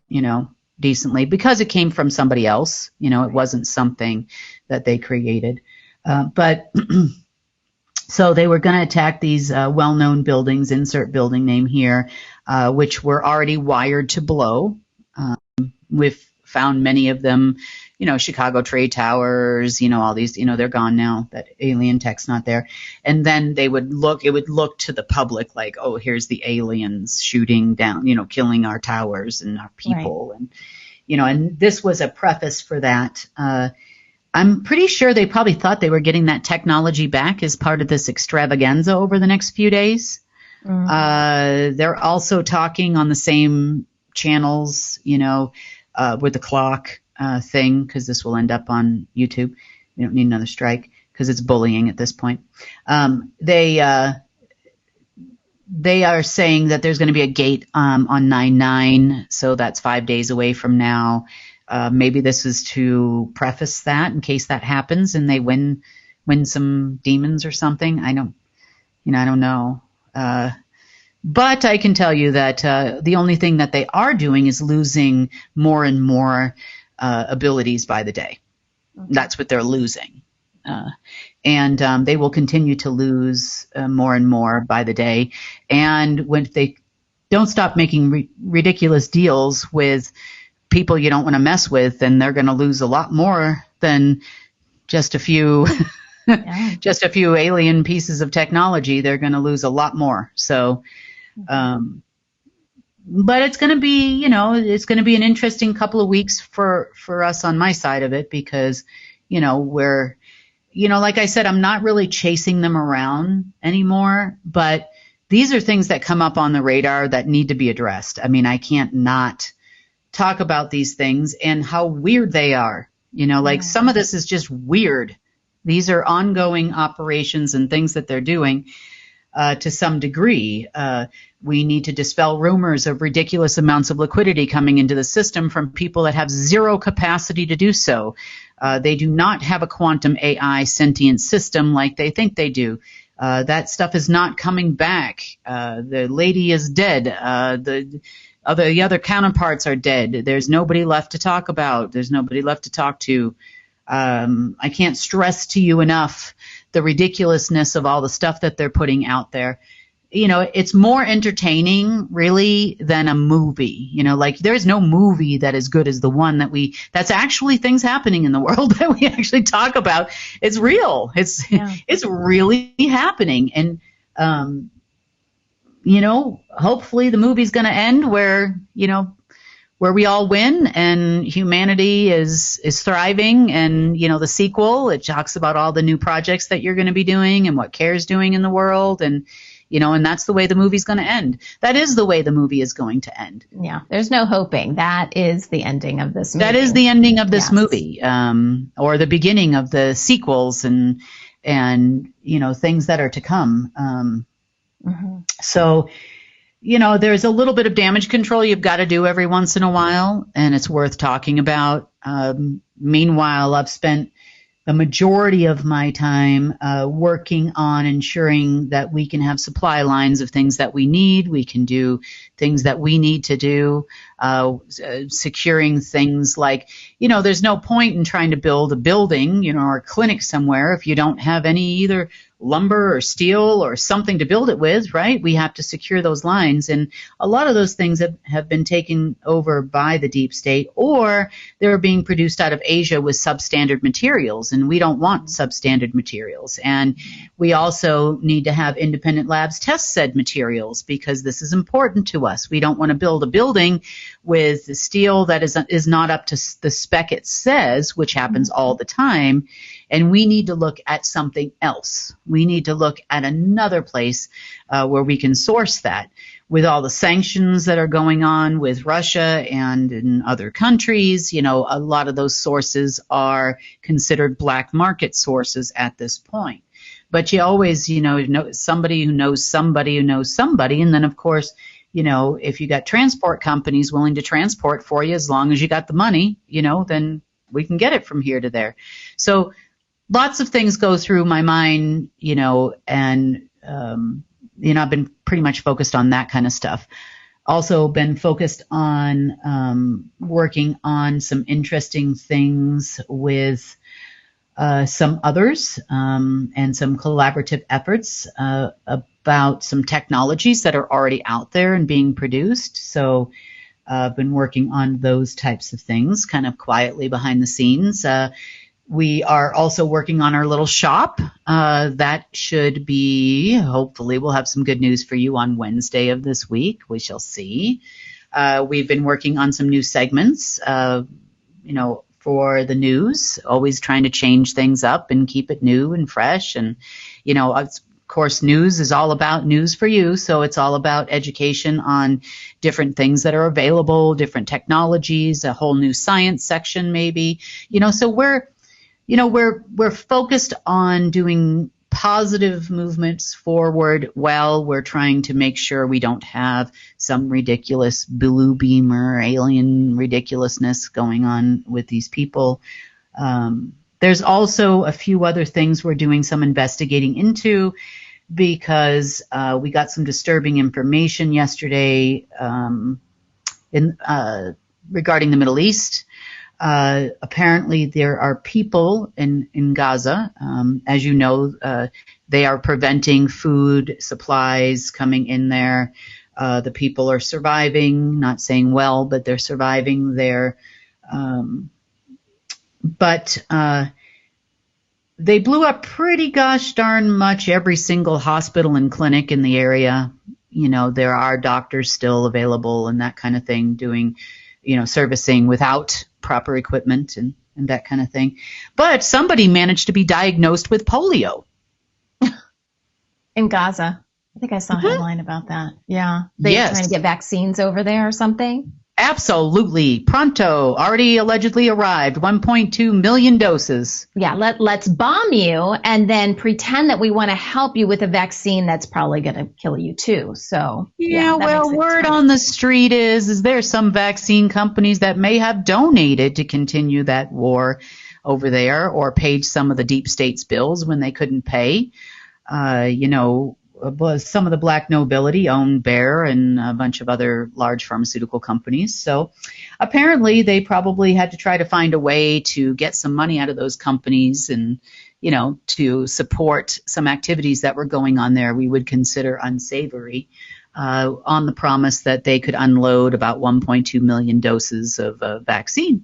decently, because it came from somebody else. It wasn't something that they created. But so they were going to attack these well-known buildings, insert building name here, which were already wired to blow. We've found many of them, Chicago trade towers, all these, they're gone now, that alien tech's not there. And then it would look to the public like, oh, here's the aliens shooting down, killing our towers and our people. And, and this was a preface for that. I'm pretty sure they probably thought they were getting that technology back as part of this extravaganza over the next few days. They're also talking on the same channels, with the clock thing, because this will end up on YouTube. We don't need another strike because it's bullying at this point. They are saying that there's going to be a gate on 9/9, so that's 5 days away from now. Maybe this is to preface that in case that happens and they win some demons or something. I don't know. But I can tell you that the only thing that they are doing is losing more and more abilities by the day. That's what they're losing. And they will continue to lose more and more by the day. And when they don't stop making ridiculous deals with people you don't want to mess with, then they're going to lose a lot more than just a few just a few alien pieces of technology. They're going to lose a lot more. So but it's going to be, it's going to be an interesting couple of weeks for us on my side of it, because, we're, like I said, I'm not really chasing them around anymore, but these are things that come up on the radar that need to be addressed. I mean, I can't not talk about these things and how weird they are. Some of this is just weird. These are ongoing operations and things that they're doing. To some degree, we need to dispel rumors of ridiculous amounts of liquidity coming into the system from people that have zero capacity to do so. They do not have a quantum AI sentient system like they think they do. That stuff is not coming back. The lady is dead. The other counterparts are dead. There's nobody left to talk about. There's nobody left to talk to. I can't stress to you enough the ridiculousness of all the stuff that they're putting out there. It's more entertaining really than a movie. There's no movie that is good as the one that's actually things happening in the world that we actually talk about. It's real. It's really happening. And hopefully the movie's going to end where we all win and humanity is thriving. And, the sequel, it talks about all the new projects that you're going to be doing and what CARE's doing in the world. And, and that's the way the movie's going to end. That is the way the movie is going to end.
Yeah. There's no hoping. That is the ending of this movie.
That is the ending of this movie, or the beginning of the sequels and things that are to come. So, there's a little bit of damage control you've got to do every once in a while, and it's worth talking about. Meanwhile, I've spent the majority of my time working on ensuring that we can have supply lines of things that we need. We can do things that we need to do, securing things like, there's no point in trying to build a building, or a clinic somewhere if you don't have any either lumber or steel or something to build it with, right? We have to secure those lines. And a lot of those things have been taken over by the deep state, or they're being produced out of Asia with substandard materials. And we don't want substandard materials. And we also need to have independent labs test said materials because this is important to us. We don't want to build a building with steel that is not up to the spec it says, which happens all the time. And we need to look at something else. We need to look at another place where we can source that. With all the sanctions that are going on with Russia and in other countries, a lot of those sources are considered black market sources at this point. But you always, know somebody who knows somebody who knows somebody. And then, of course, if you got transport companies willing to transport for you, as long as you got the money, then we can get it from here to there. So lots of things go through my mind, and, I've been pretty much focused on that kind of stuff. Also been focused on working on some interesting things with some others and some collaborative efforts about some technologies that are already out there and being produced. So I've been working on those types of things kind of quietly behind the scenes. We are also working on our little shop. That should be, hopefully, we'll have some good news for you on Wednesday of this week. We shall see. We've been working on some new segments, for the news, always trying to change things up and keep it new and fresh. And, of course, news is all about news for you. So it's all about education on different things that are available, different technologies, a whole new science section maybe. So we're focused on doing positive movements forward while we're trying to make sure we don't have some ridiculous blue beam or alien ridiculousness going on with these people. There's also a few other things we're doing some investigating into because we got some disturbing information yesterday regarding the Middle East. Apparently there are people in Gaza, as you know, they are preventing food supplies coming in there. The people are surviving, not saying well, but they're surviving there. But they blew up pretty gosh darn much every single hospital and clinic in the area. There are doctors still available and that kind of thing doing, servicing without proper equipment and that kind of thing. But somebody managed to be diagnosed with polio.
In Gaza. I think I saw a headline about that. Yeah. They're trying to get vaccines over there or something.
Absolutely. Pronto. Already allegedly arrived. 1.2 million doses.
Yeah. Let's bomb you and then pretend that we want to help you with a vaccine that's probably going to kill you too. So
yeah, well, word on the street is there some vaccine companies that may have donated to continue that war over there or paid some of the deep state's bills when they couldn't pay. Was some of the black nobility owned Bayer and a bunch of other large pharmaceutical companies. So apparently they probably had to try to find a way to get some money out of those companies and, to support some activities that were going on there we would consider unsavory on the promise that they could unload about 1.2 million doses of vaccine.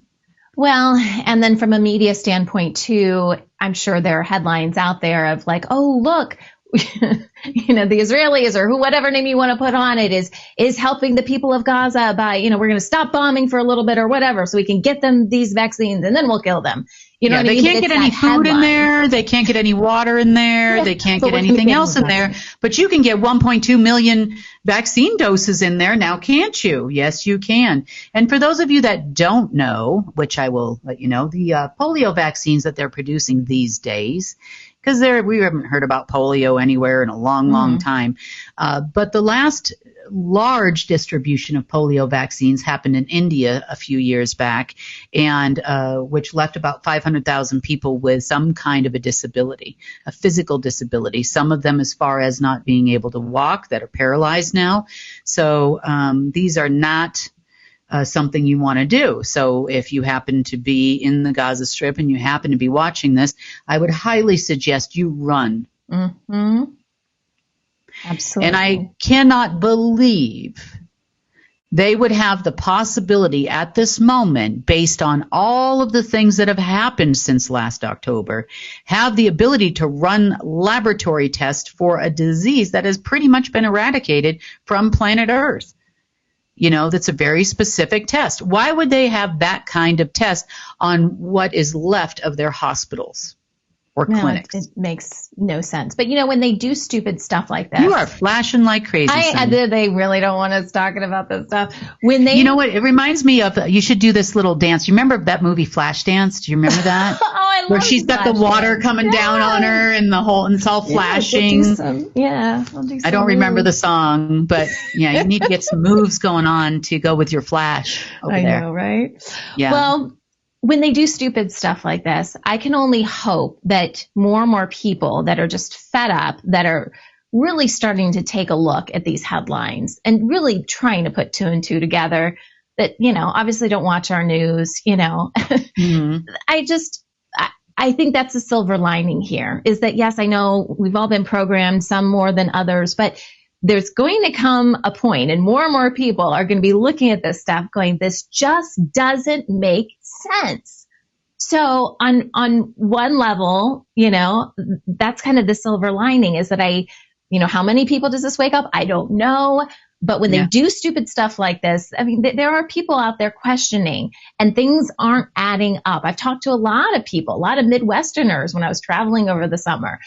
Well, and then from a media standpoint too, I'm sure there are headlines out there of like, oh, look, the Israelis or whatever name you want to put on it is helping the people of Gaza by, we're going to stop bombing for a little bit or whatever so we can get them these vaccines and then we'll kill them. You know what I mean?
They can't get any food in there. They can't get any water in there. They can't get anything else in there. But you can get 1.2 million vaccine doses in there now, can't you? Yes, you can. And for those of you that don't know, which I will let you know, the polio vaccines that they're producing these days, because we haven't heard about polio anywhere in a long, long time. But the last large distribution of polio vaccines happened in India a few years back, and which left about 500,000 people with some kind of a disability, a physical disability, some of them as far as not being able to walk, that are paralyzed now. So these are not something you want to do. So if you happen to be in the Gaza Strip and you happen to be watching this, I would highly suggest you run.
Mm-hmm. Absolutely.
And I cannot believe they would have the possibility at this moment, based on all of the things that have happened since last October, have the ability to run laboratory tests for a disease that has pretty much been eradicated from planet Earth. That's a very specific test. Why would they have that kind of test on what is left of their hospitals or clinics?
It makes no sense. But, when they do stupid stuff like this.
You are flashing like crazy.
They really don't want us talking about this stuff. When they,
you know what? It reminds me of, you should do this little dance. You remember that movie Flashdance? Do you remember that?
I love
where she's got the water coming down on her and and it's all flashing.
I'll do some
I don't remember the song, but you need to get some moves going on to go with your flash over there.
I know, right?
Yeah.
Well, when they do stupid stuff like this, I can only hope that more and more people that are just fed up, that are really starting to take a look at these headlines and really trying to put two and two together, that, obviously don't watch our news,
Mm-hmm.
I think that's a silver lining here, is that, yes, I know we've all been programmed, some more than others, but there's going to come a point, and more people are going to be looking at this stuff going, this just doesn't make sense. So on one level, that's kind of the silver lining, is that how many people does this wake up? I don't know. But when they do stupid stuff like this, I mean, there are people out there questioning, and things aren't adding up. I've talked to a lot of people, a lot of Midwesterners when I was traveling over the summer,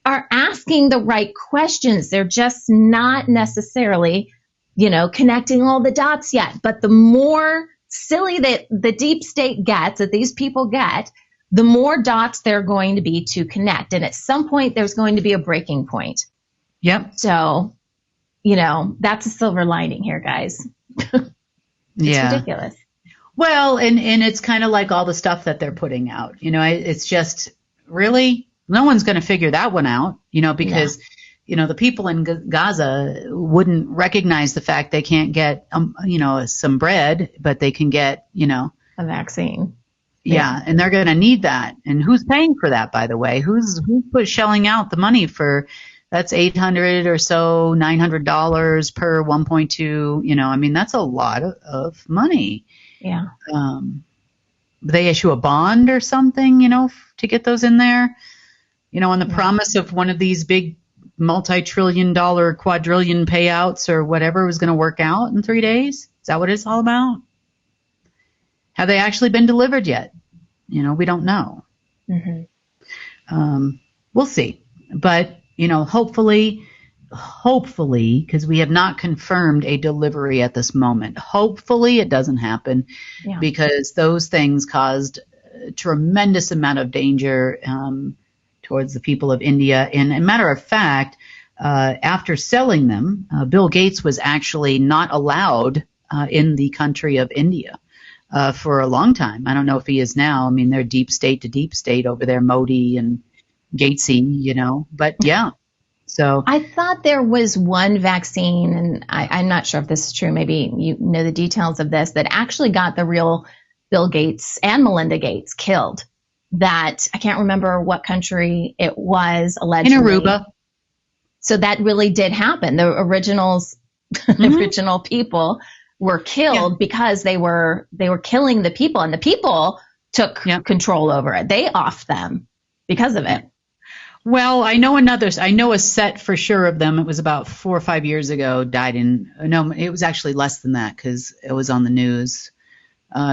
are asking the right questions. They're just not necessarily, connecting all the dots yet. But the more silly that the deep state gets, that these people get, the more dots they're going to be to connect. And at some point, there's going to be a breaking point.
Yep.
So, that's a silver lining here, guys. It's ridiculous.
Well, and it's kind of like all the stuff that they're putting out. It's just really, no one's going to figure that one out, because, the people in Gaza wouldn't recognize the fact they can't get, some bread, but they can get,
a vaccine.
Yeah, and they're going to need that. And who's paying for that, by the way? Who's shelling out the money for? That's $800 or so, $900 per 1.2. That's a lot of money.
Yeah.
They issue a bond or something, to get those in there, on the promise of one of these big multi-trillion-dollar quadrillion payouts or whatever was going to work out in 3 days. Is that what it's all about? Have they actually been delivered yet? We don't know.
Mm-hmm.
We'll see. But hopefully, because we have not confirmed a delivery at this moment, hopefully it doesn't happen, because those things caused a tremendous amount of danger towards the people of India. And a matter of fact, after selling them, Bill Gates was actually not allowed in the country of India for a long time. I don't know if he is now. I mean, they're deep state to deep state over there, Modi and Gatesy, but yeah. So
I thought there was one vaccine, and I'm not sure if this is true. Maybe you know the details of this, that actually got the real Bill Gates and Melinda Gates killed. That I can't remember what country it was, allegedly.
In Aruba.
So that really did happen. The originals, original people were killed because they were killing the people, and the people took control over it. They offed them because of it.
Well, I know a set for sure of them. It was about 4 or 5 years ago, no, it was actually less than that because it was on the news.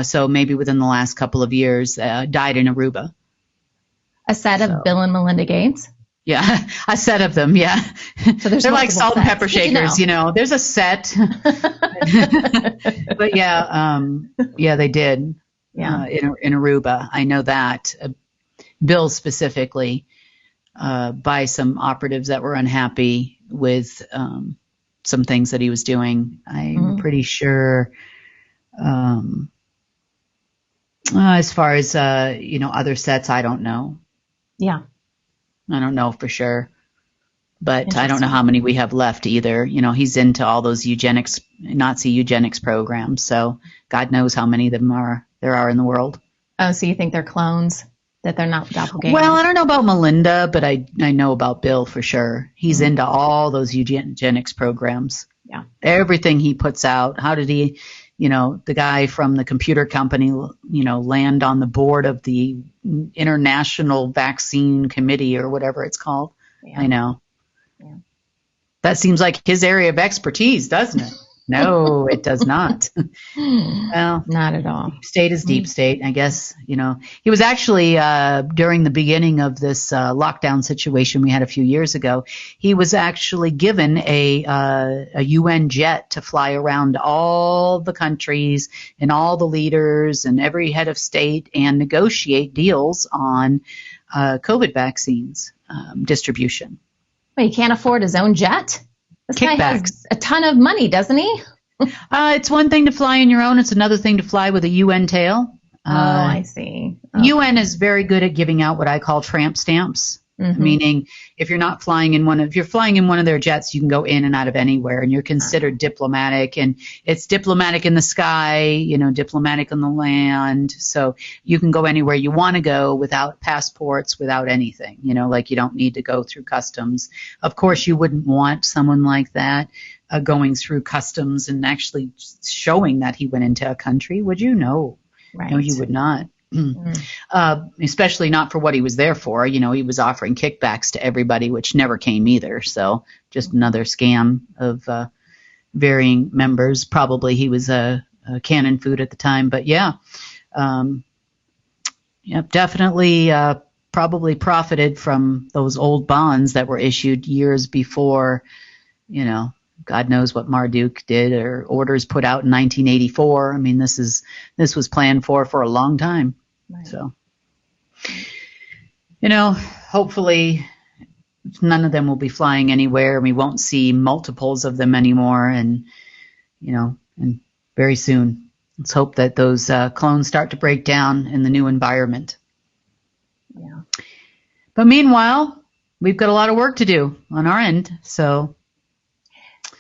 So maybe within the last couple of years, died in Aruba.
A set of Bill and Melinda Gates?
Yeah, a set of them, yeah.
So they're
like salt and pepper shakers, There's a set. But yeah, they did.
Yeah.
In Aruba. I know that. Bill specifically, by some operatives that were unhappy with some things that he was doing. I'm pretty sure as far as, other sets, I don't know.
Yeah.
I don't know for sure. But I don't know how many we have left either. He's into all those Nazi eugenics programs. So God knows how many of them there are in the world.
Oh, so you think they're clones? That they're not doppelgangers?
Well, I don't know about Melinda, but I know about Bill for sure. He's into all those eugenics programs.
Yeah.
Everything he puts out. How did he, the guy from the computer company, land on the board of the International Vaccine Committee or whatever it's called? Yeah. I know. Yeah. That seems like his area of expertise, doesn't it? No, it does not. Well,
not at all.
Deep state is deep state, I guess. He was actually during the beginning of this lockdown situation we had a few years ago. He was actually given a UN jet to fly around all the countries and all the leaders and every head of state and negotiate deals on COVID vaccines distribution.
Well, he can't afford his own jet? This
Kickbacks.
guy has a ton of money, doesn't he?
It's one thing to fly on your own. It's another thing to fly with a UN tail.
I see. Okay.
UN is very good at giving out what I call tramp stamps, meaning if you're flying in one of their jets, you can go in and out of anywhere, and you're considered diplomatic. And it's diplomatic in the sky, diplomatic on the land. So you can go anywhere you want to go without passports, without anything. Like you don't need to go through customs. Of course, you wouldn't want someone like that going through customs and actually showing that he went into a country, would you? No.
Right.
No, you would not. Especially not for what he was there for. He was offering kickbacks to everybody, which never came either. So just another scam of varying members. Probably he was a cannon food at the time. But yeah, definitely probably profited from those old bonds that were issued years before, God knows what Marduk did or orders put out in 1984. I mean, this was planned for a long time. Right. So, hopefully none of them will be flying anywhere. We won't see multiples of them anymore. And very soon, let's hope that those clones start to break down in the new environment.
Yeah.
But meanwhile, we've got a lot of work to do on our end. So.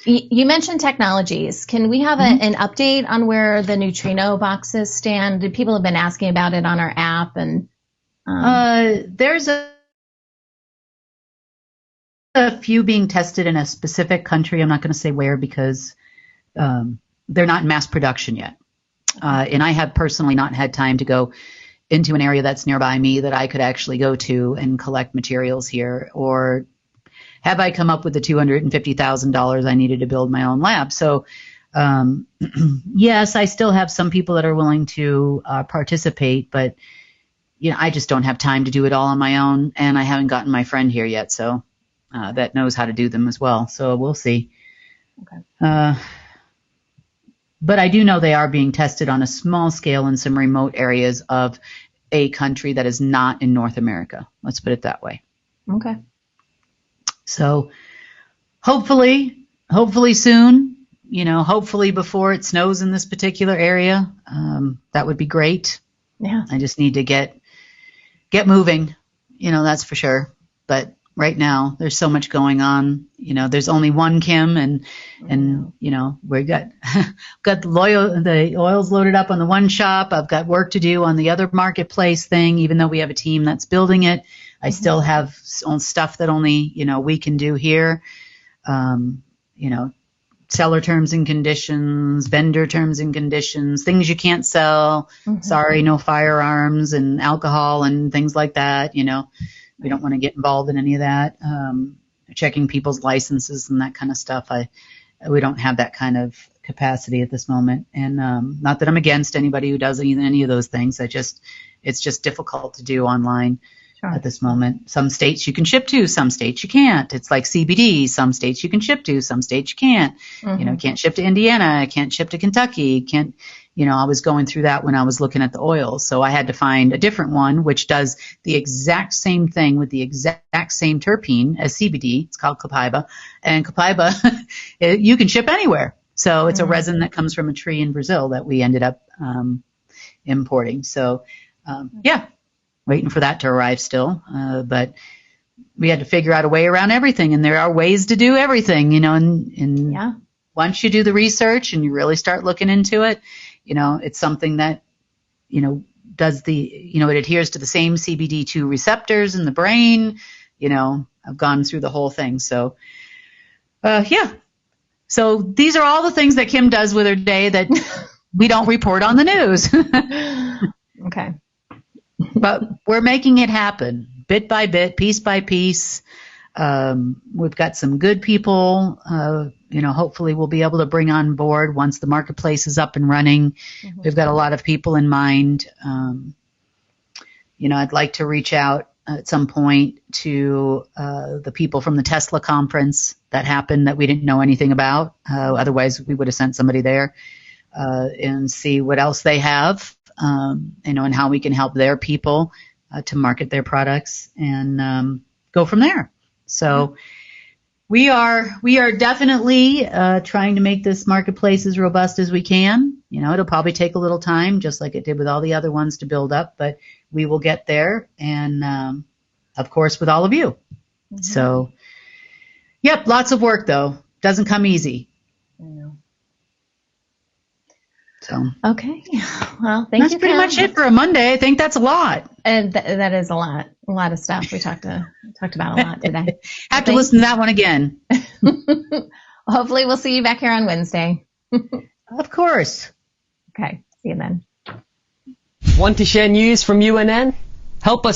You mentioned technologies. Can we have an update on where the neutrino boxes stand? People have been asking about it on our app, and
there's a few being tested in a specific country. I'm not going to say where because they're not in mass production yet, and I have personally not had time to go into an area that's nearby me that I could actually go to and collect materials here, or have I come up with the $250,000 I needed to build my own lab? So, yes, I still have some people that are willing to participate, but I just don't have time to do it all on my own, and I haven't gotten my friend here yet, so that knows how to do them as well. So we'll see.
Okay.
But I do know they are being tested on a small scale in some remote areas of a country that is not in North America. Let's put it that way.
Okay.
So hopefully soon, hopefully before it snows in this particular area, that would be great.
Yeah.
I just need to get moving, that's for sure. But right now there's so much going on. There's only one Kim and we got the oils loaded up on the one shop. I've got work to do on the other marketplace thing, even though we have a team that's building it. I still have stuff that only, we can do here. Seller terms and conditions, vendor terms and conditions, things you can't sell. Sorry, no firearms and alcohol and things like that, We don't want to get involved in any of that. Checking people's licenses and that kind of stuff. We don't have that kind of capacity at this moment. And not that I'm against anybody who does any of those things. It's just difficult to do online at this moment. Some states you can ship to, some states you can't. It's like CBD. Some states you can ship to, some states you can't.
Mm-hmm.
Can't ship to Indiana, can't ship to Kentucky, can't. I was going through that when I was looking at the oils. So I had to find a different one which does the exact same thing with the exact same terpene as CBD. It's called Copaiba. And Copaiba, you can ship anywhere. So it's a resin that comes from a tree in Brazil that we ended up importing. So, waiting for that to arrive still. But we had to figure out a way around everything. And there are ways to do everything, and once you do the research and you really start looking into it, it's something that, does it adheres to the same CBD2 receptors in the brain. I've gone through the whole thing. So, So these are all the things that Kim does with her day that we don't report on the news.
Okay.
But we're making it happen bit by bit, piece by piece. We've got some good people, hopefully we'll be able to bring on board once the marketplace is up and running. Mm-hmm. We've got a lot of people in mind. I'd like to reach out at some point to the people from the Tesla conference that happened that we didn't know anything about. Otherwise, we would have sent somebody there and see what else they have, and how we can help their people to market their products and go from there. So we are definitely trying to make this marketplace as robust as we can. It'll probably take a little time, just like it did with all the other ones, to build up, but we will get there. And of course, with all of you. Mm-hmm. So, yep, lots of work though. Doesn't come easy.
I know.
So
okay, well, thank you.
That's pretty much it for a Monday. I think that's a lot.
And that is a lot of stuff. We talked about a lot today.
Have to listen to that one again.
Hopefully, we'll see you back here on Wednesday.
Of course.
Okay, see you then.
Want to share news from UNN? Help us